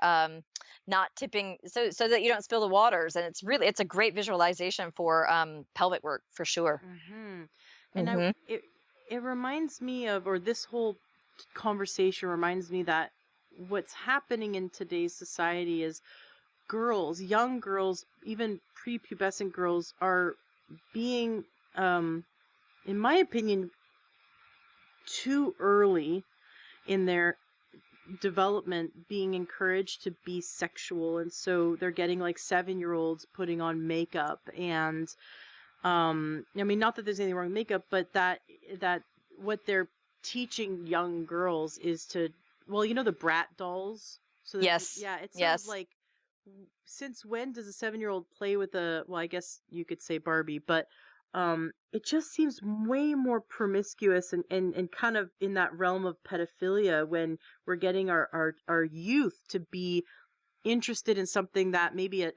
not tipping, so that you don't spill the waters. And it's a great visualization for pelvic work for sure. And hmm it reminds me of, or this whole conversation reminds me that what's happening in today's society is girls, young girls, even prepubescent girls, are being, in my opinion, too early in their development, being encouraged to be sexual. And so they're getting like 7-year-olds putting on makeup, and I mean, not that there's anything wrong with makeup, but that what they're teaching young girls is to, well, the Brat dolls. So Yes. yeah, it's sort of Yes. like, since when does a 7-year-old play with a, well, I guess you could say Barbie, but it just seems way more promiscuous and kind of in that realm of pedophilia, when we're getting our youth to be interested in something that maybe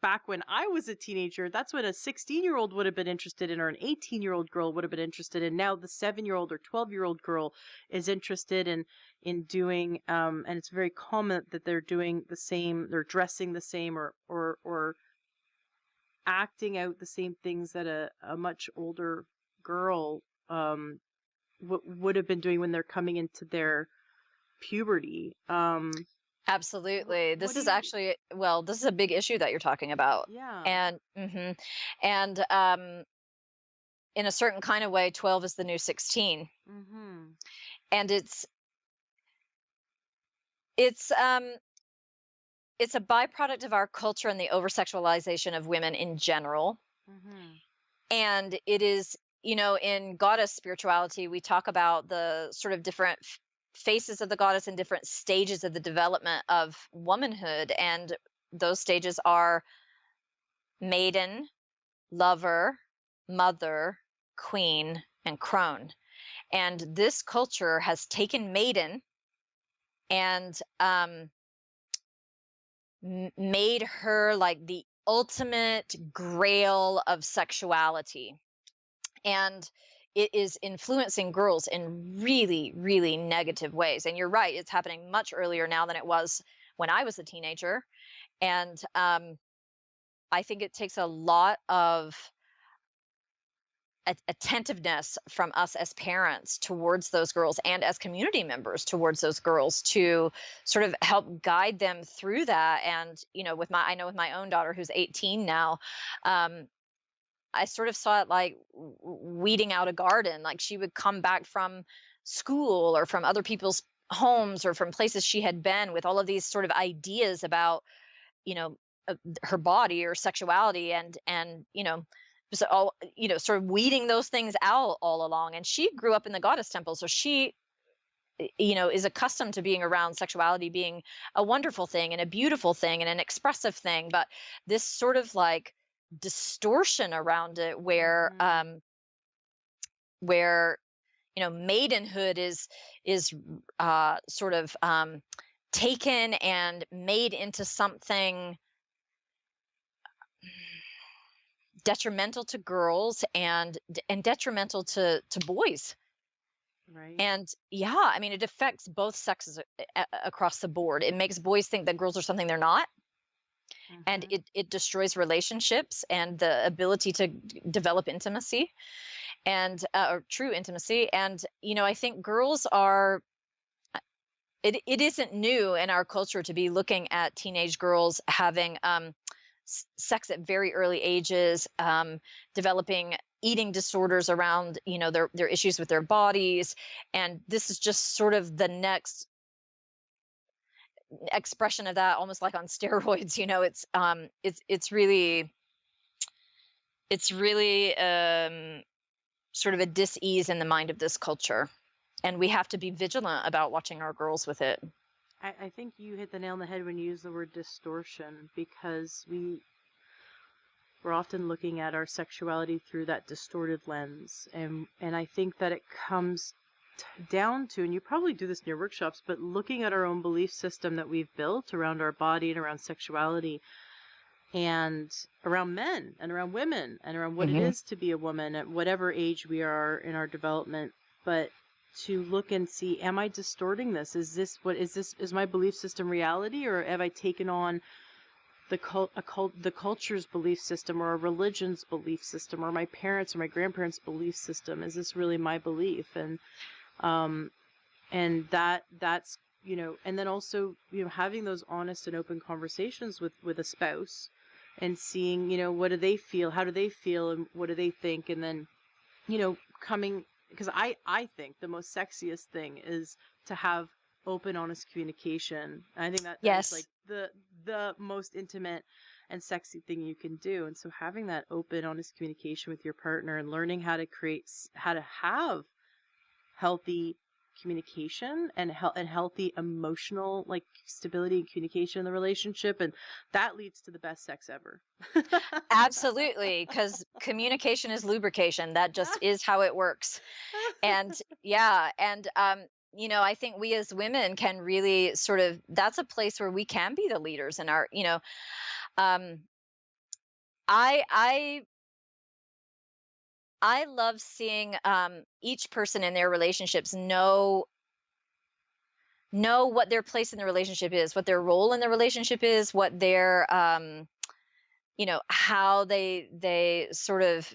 back when I was a teenager, that's what a 16-year-old would have been interested in, or an 18-year-old girl would have been interested in. Now the 7-year-old or 12-year-old girl is interested in doing, and it's very common that they're doing the same, they're dressing the same, or acting out the same things that a much older girl would have been doing when they're coming into their puberty. Absolutely. What This do is you? actually, well, this is a big issue that you're talking about. Yeah. And and in a certain kind of way, 12 is the new 16. And it's it's a byproduct of our culture and the over sexualization of women in general. And it is, in goddess spirituality, we talk about the sort of different faces of the goddess and different stages of the development of womanhood. And those stages are maiden, lover, mother, queen, and crone. And this culture has taken maiden and made her like the ultimate grail of sexuality. And it is influencing girls in really, really negative ways. And you're right, it's happening much earlier now than it was when I was a teenager. And I think it takes a lot of attentiveness from us as parents towards those girls, and as community members towards those girls, to sort of help guide them through that. And I know with my own daughter, who's 18 now, I sort of saw it like weeding out a garden. Like, she would come back from school or from other people's homes or from places she had been with all of these sort of ideas about, you know, her body or sexuality, and just all, sort of weeding those things out all along. And she grew up in the goddess temple, so she is accustomed to being around sexuality being a wonderful thing and a beautiful thing and an expressive thing, but this sort of like distortion around it Hmm. where maidenhood is sort of taken and made into something detrimental to girls and detrimental to boys. Right. And yeah, I mean, it affects both sexes across the board. It makes boys think that girls are something they're not, and Hmm. it destroys relationships and the ability to develop intimacy and or true intimacy. And I think girls are. It isn't new in our culture to be looking at teenage girls having sex at very early ages, developing eating disorders around their issues with their bodies, and this is just sort of the next expression of that, almost like on steroids. It's really sort of a dis-ease in the mind of this culture, and we have to be vigilant about watching our girls with it. I think you hit the nail on the head when you use the word distortion, because we're often looking at our sexuality through that distorted lens, and I think that it comes down to, and you probably do this in your workshops, but looking at our own belief system that we've built around our body and around sexuality and around men and around women and around what it Hmm. is to be a woman at whatever age we are in our development. But to look and see, am I distorting this? Is my belief system reality, or have I taken on the culture's belief system, or a religion's belief system, or my parents or my grandparents' belief system? Is this really my belief? Um and that's, and then also, having those honest and open conversations with a spouse, and seeing, what do they feel, how do they feel, and what do they think, and then, coming, because I think the most sexiest thing is to have open, honest communication. And I think that is like Yes. the most intimate and sexy thing you can do. And so having that open, honest communication with your partner, and learning how to have healthy communication, and healthy emotional, like, stability and communication in the relationship, and that leads to the best sex ever. Absolutely, because communication is lubrication. That just is how it works. And yeah, and I think we as women can really sort of, that's a place where we can be the leaders in our, um I I love seeing each person in their relationships know what their place in the relationship is, what their role in the relationship is, what their how they sort of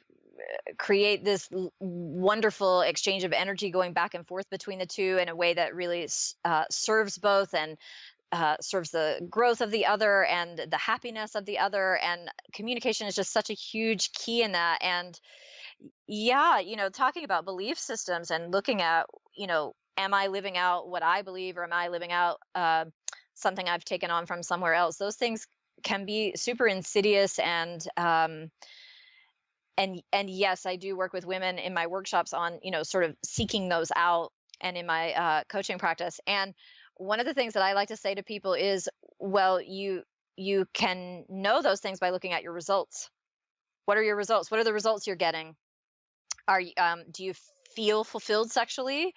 create this wonderful exchange of energy going back and forth between the two in a way that really serves both, and serves the growth of the other and the happiness of the other. And communication is just such a huge key in that. And yeah, talking about belief systems and looking at, am I living out what I believe, or am I living out something I've taken on from somewhere else? Those things can be super insidious. And yes, I do work with women in my workshops on, sort of seeking those out, and in my coaching practice. And one of the things that I like to say to people is, well, you can know those things by looking at your results. What are your results? What are the results you're getting? Do you feel fulfilled sexually?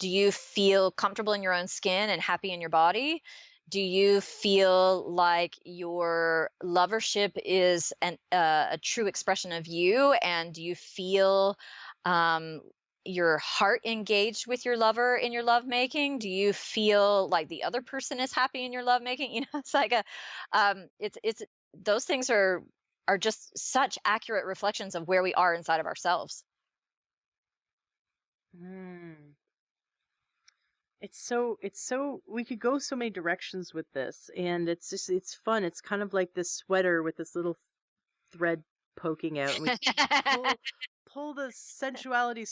Do you feel comfortable in your own skin and happy in your body? Do you feel like your lovership is a true expression of you? And do you feel um, your heart engaged with your lover in your lovemaking? Do you feel like the other person is happy in your lovemaking? It's like it's those things are just such accurate reflections of where we are inside of ourselves. Mm. It's so we could go so many directions with this, and it's fun. It's kind of like this sweater with this little thread poking out, and we pull pull the sensuality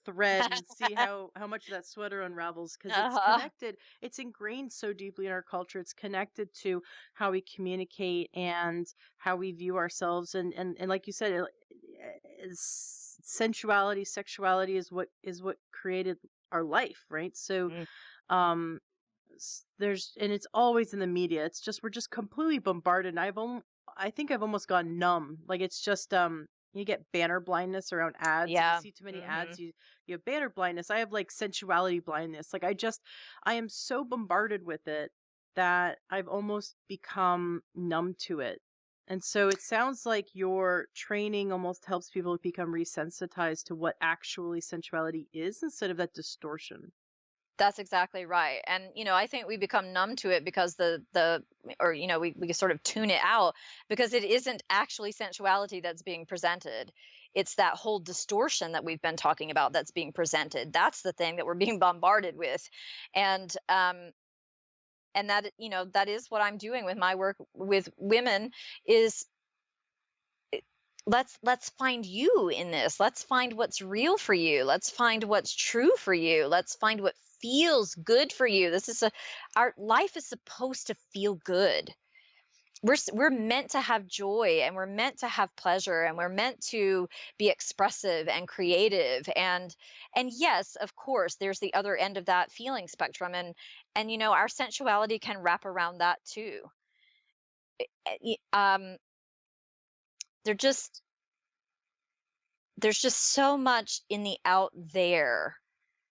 thread, and see how much of that sweater unravels, because it's Uh-huh. connected. It's ingrained so deeply in our culture. It's connected to how we communicate and how we view ourselves, and like you said, sensuality, sexuality is what created our life, right? So Mm. um and it's always in the media. It's just we're just completely bombarded. And I think I've almost gone numb. Like it's just you get banner blindness around ads. If you Yeah. see too many Hmm. ads, you have banner blindness. I have like sensuality blindness. Like I am so bombarded with it that I've almost become numb to it. And so it sounds like your training almost helps people become resensitized to what actually sensuality is instead of that distortion. That's exactly right. And I think we become numb to it because the or we sort of tune it out because it isn't actually sensuality that's being presented. It's that whole distortion that we've been talking about that's being presented. That's the thing that we're being bombarded with. And that that is what I'm doing with my work with women is let's find you in this. Let's find what's real for you. Let's find what's true for you. Let's find what feels good for you. Our life is supposed to feel good. We're meant to have joy, and we're meant to have pleasure, and we're meant to be expressive and creative, and yes, of course, there's the other end of that feeling spectrum, and our sensuality can wrap around that too. They're just there's just so much in the out there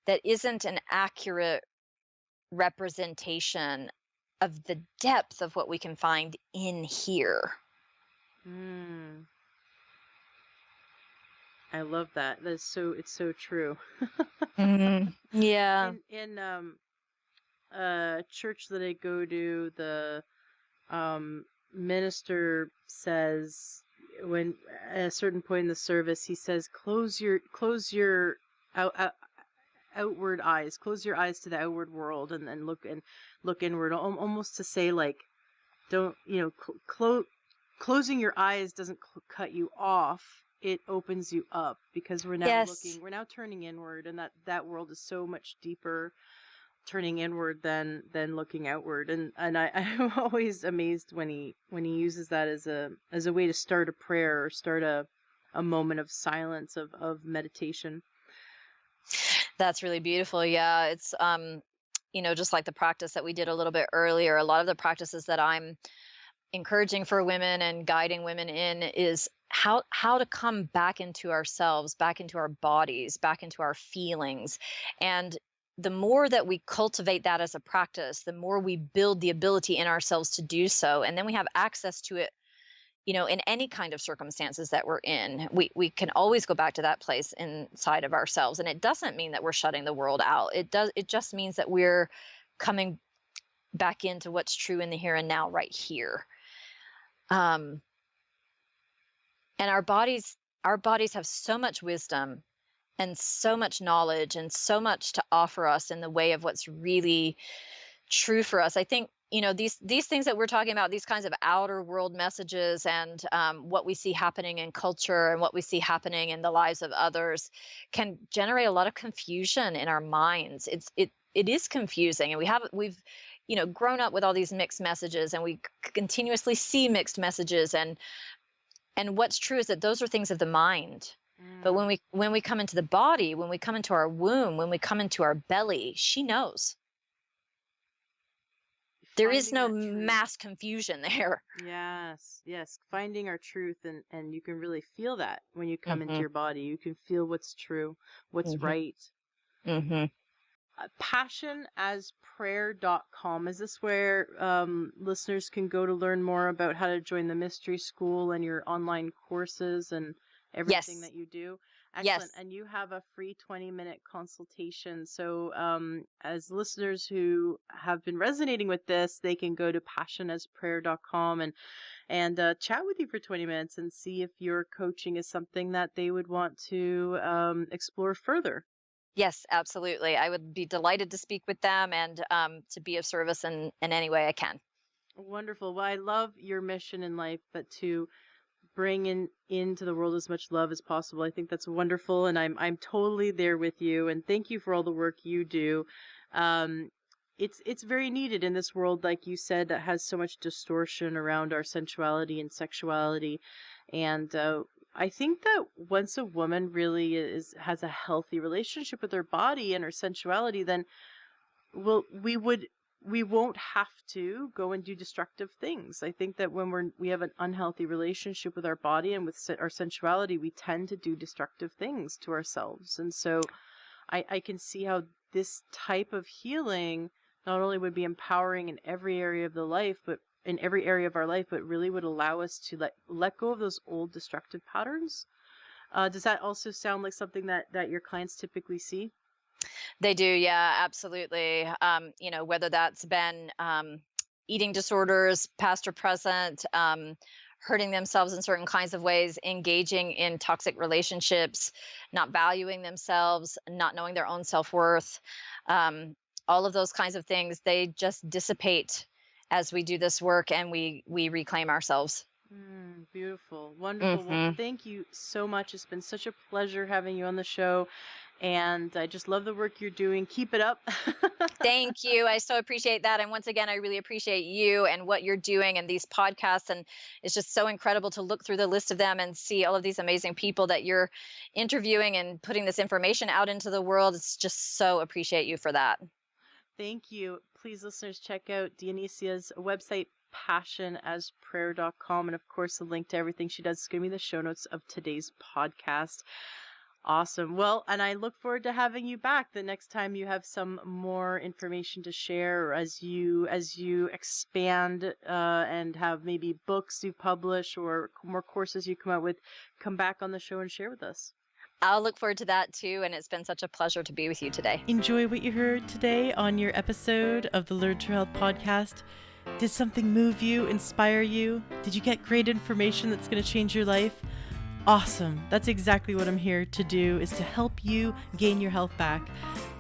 that isn't an accurate representation of the depth of what we can find in here. Mm, I love that. It's so true. Yeah. In church that I go to, the minister says when at a certain point in the service, he says, close your outward eyes, close your eyes to the outward world, and then look inward, almost to say like, don't closing your eyes doesn't cut you off. It opens you up because Yes. we're now turning inward, and that world is so much deeper turning inward than looking outward. And I'm always amazed when he uses that as a way to start a prayer or start a moment of silence, of meditation. That's really beautiful. Yeah, it's just like the practice that we did a little bit earlier, a lot of the practices that I'm encouraging for women and guiding women in is how to come back into ourselves, back into our bodies, back into our feelings. And the more that we cultivate that as a practice, the more we build the ability in ourselves to do so, and then we have access to it in any kind of circumstances that we're in. We can always go back to that place inside of ourselves, and it doesn't mean that we're shutting the world out. It just means that we're coming back into what's true in the here and now right here. um and our bodies have so much wisdom and so much knowledge and so much to offer us in the way of what's really true for us. I think these things that we're talking about, these kinds of outer world messages, and what we see happening in culture and what we see happening in the lives of others, can generate a lot of confusion in our minds. It is confusing, and we've grown up with all these mixed messages, and we continuously see mixed messages, and what's true is that those are things of the mind. But Mm. when we come into the body, when we come into our womb, when we come into our belly, she knows. There is Finding no that truth. mass confusion there. Yes, finding our truth, and you can really feel that when you come into Mhm. your body. You can feel what's true, what's Mhm. right. Mhm. Passionasprayer.com. Is this where listeners can go to learn more about how to join the mystery school and your online courses and everything Yes. that you do? Excellent. Yes. And you have a free 20-minute consultation. So as listeners who have been resonating with this, they can go to passionasprayer.com and chat with you for 20 minutes and see if your coaching is something that they would want to explore further. Yes, absolutely. I would be delighted to speak with them and to be of service in any way I can. Wonderful. Well, I love your mission in life, but to bring into the world as much love as possible. I think that's wonderful, and I'm totally there with you. And thank you for all the work you do. Um, it's very needed in this world, like you said, that has so much distortion around our sensuality and sexuality. And I think that once a woman really has a healthy relationship with her body and her sensuality, then well, we won't have to go and do destructive things. I think that when we have an unhealthy relationship with our body and with our sensuality, we tend to do destructive things to ourselves. And so I can see how this type of healing not only would be empowering in every area of the life, but in every area of our life, but really would allow us to let go of those old destructive patterns. Does that also sound like something that your clients typically see? They do, yeah, absolutely. Whether that's been eating disorders, past or present, hurting themselves in certain kinds of ways, engaging in toxic relationships, not valuing themselves, not knowing their own self worth, all of those kinds of things, they just dissipate as we do this work and we reclaim ourselves. Beautiful. Wonderful. Well, Hmm. thank you so much. It's been such a pleasure having you on the show. And I just love the work you're doing. Keep it up. Thank you. I so appreciate that. And once again, I really appreciate you and what you're doing and these podcasts. And it's just so incredible to look through the list of them and see all of these amazing people that you're interviewing and putting this information out into the world. It's just so appreciate you for that. Thank you. Please, listeners, check out Deonesea's website, passionasprayer.com. And of course, the link to everything she does is going to be in the show notes of today's podcast. Awesome. Well, and I look forward to having you back the next time you have some more information to share, or as you expand and have maybe books you've published or more courses you come out with. Come back on the show and share with us. I'll look forward to that too. And it's been such a pleasure to be with you today. Enjoy what you heard today on your episode of the Learn True Health podcast. Did something move you, inspire you? Did you get great information that's going to change your life? Awesome. That's exactly what I'm here to do, is to help you gain your health back.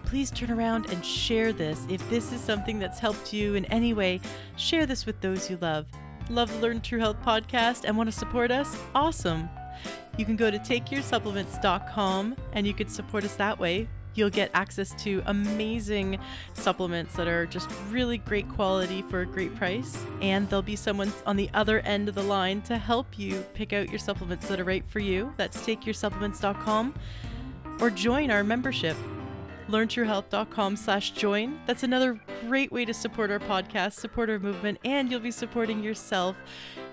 Please turn around and share this. If this is something that's helped you in any way, share this with those you love. Love the Learn True Health podcast and want to support us? Awesome. You can go to takeyoursupplements.com and you can support us that way. You'll get access to amazing supplements that are just really great quality for a great price. And there'll be someone on the other end of the line to help you pick out your supplements that are right for you. That's takeyoursupplements.com. Or join our membership, learntruehealth.com/join. That's another great way to support our podcast, support our movement, and you'll be supporting yourself.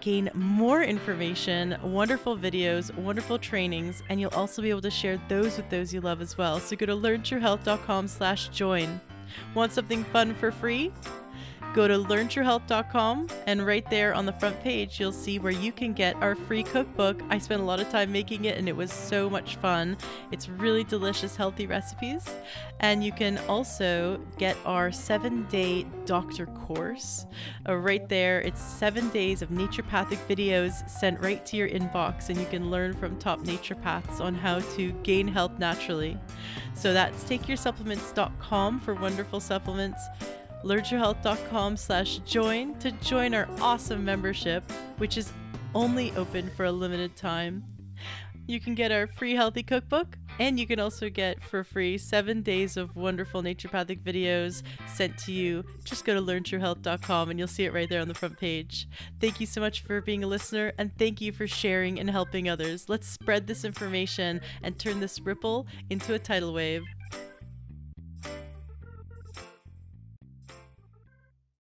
Gain more information, wonderful videos, wonderful trainings, and you'll also be able to share those with those you love as well. So go to learntruehealth.com/join. Want something fun for free? Go to learntruehealth.com, and right there on the front page, you'll see where you can get our free cookbook. I spent a lot of time making it and it was so much fun. It's really delicious, healthy recipes. And you can also get our 7-day doctor course. Right there, it's 7 days of naturopathic videos sent right to your inbox, and you can learn from top naturopaths on how to gain health naturally. So that's takeyoursupplements.com for wonderful supplements. learntruehealth.com/join to join our awesome membership, which is only open for a limited time. You can get our free healthy cookbook, and you can also get for free 7 days of wonderful naturopathic videos sent to you. Just go to learntruehealth.com and you'll see it right there on the front page. Thank you so much for being a listener, and thank you for sharing and helping others. Let's spread this information and turn this ripple into a tidal wave.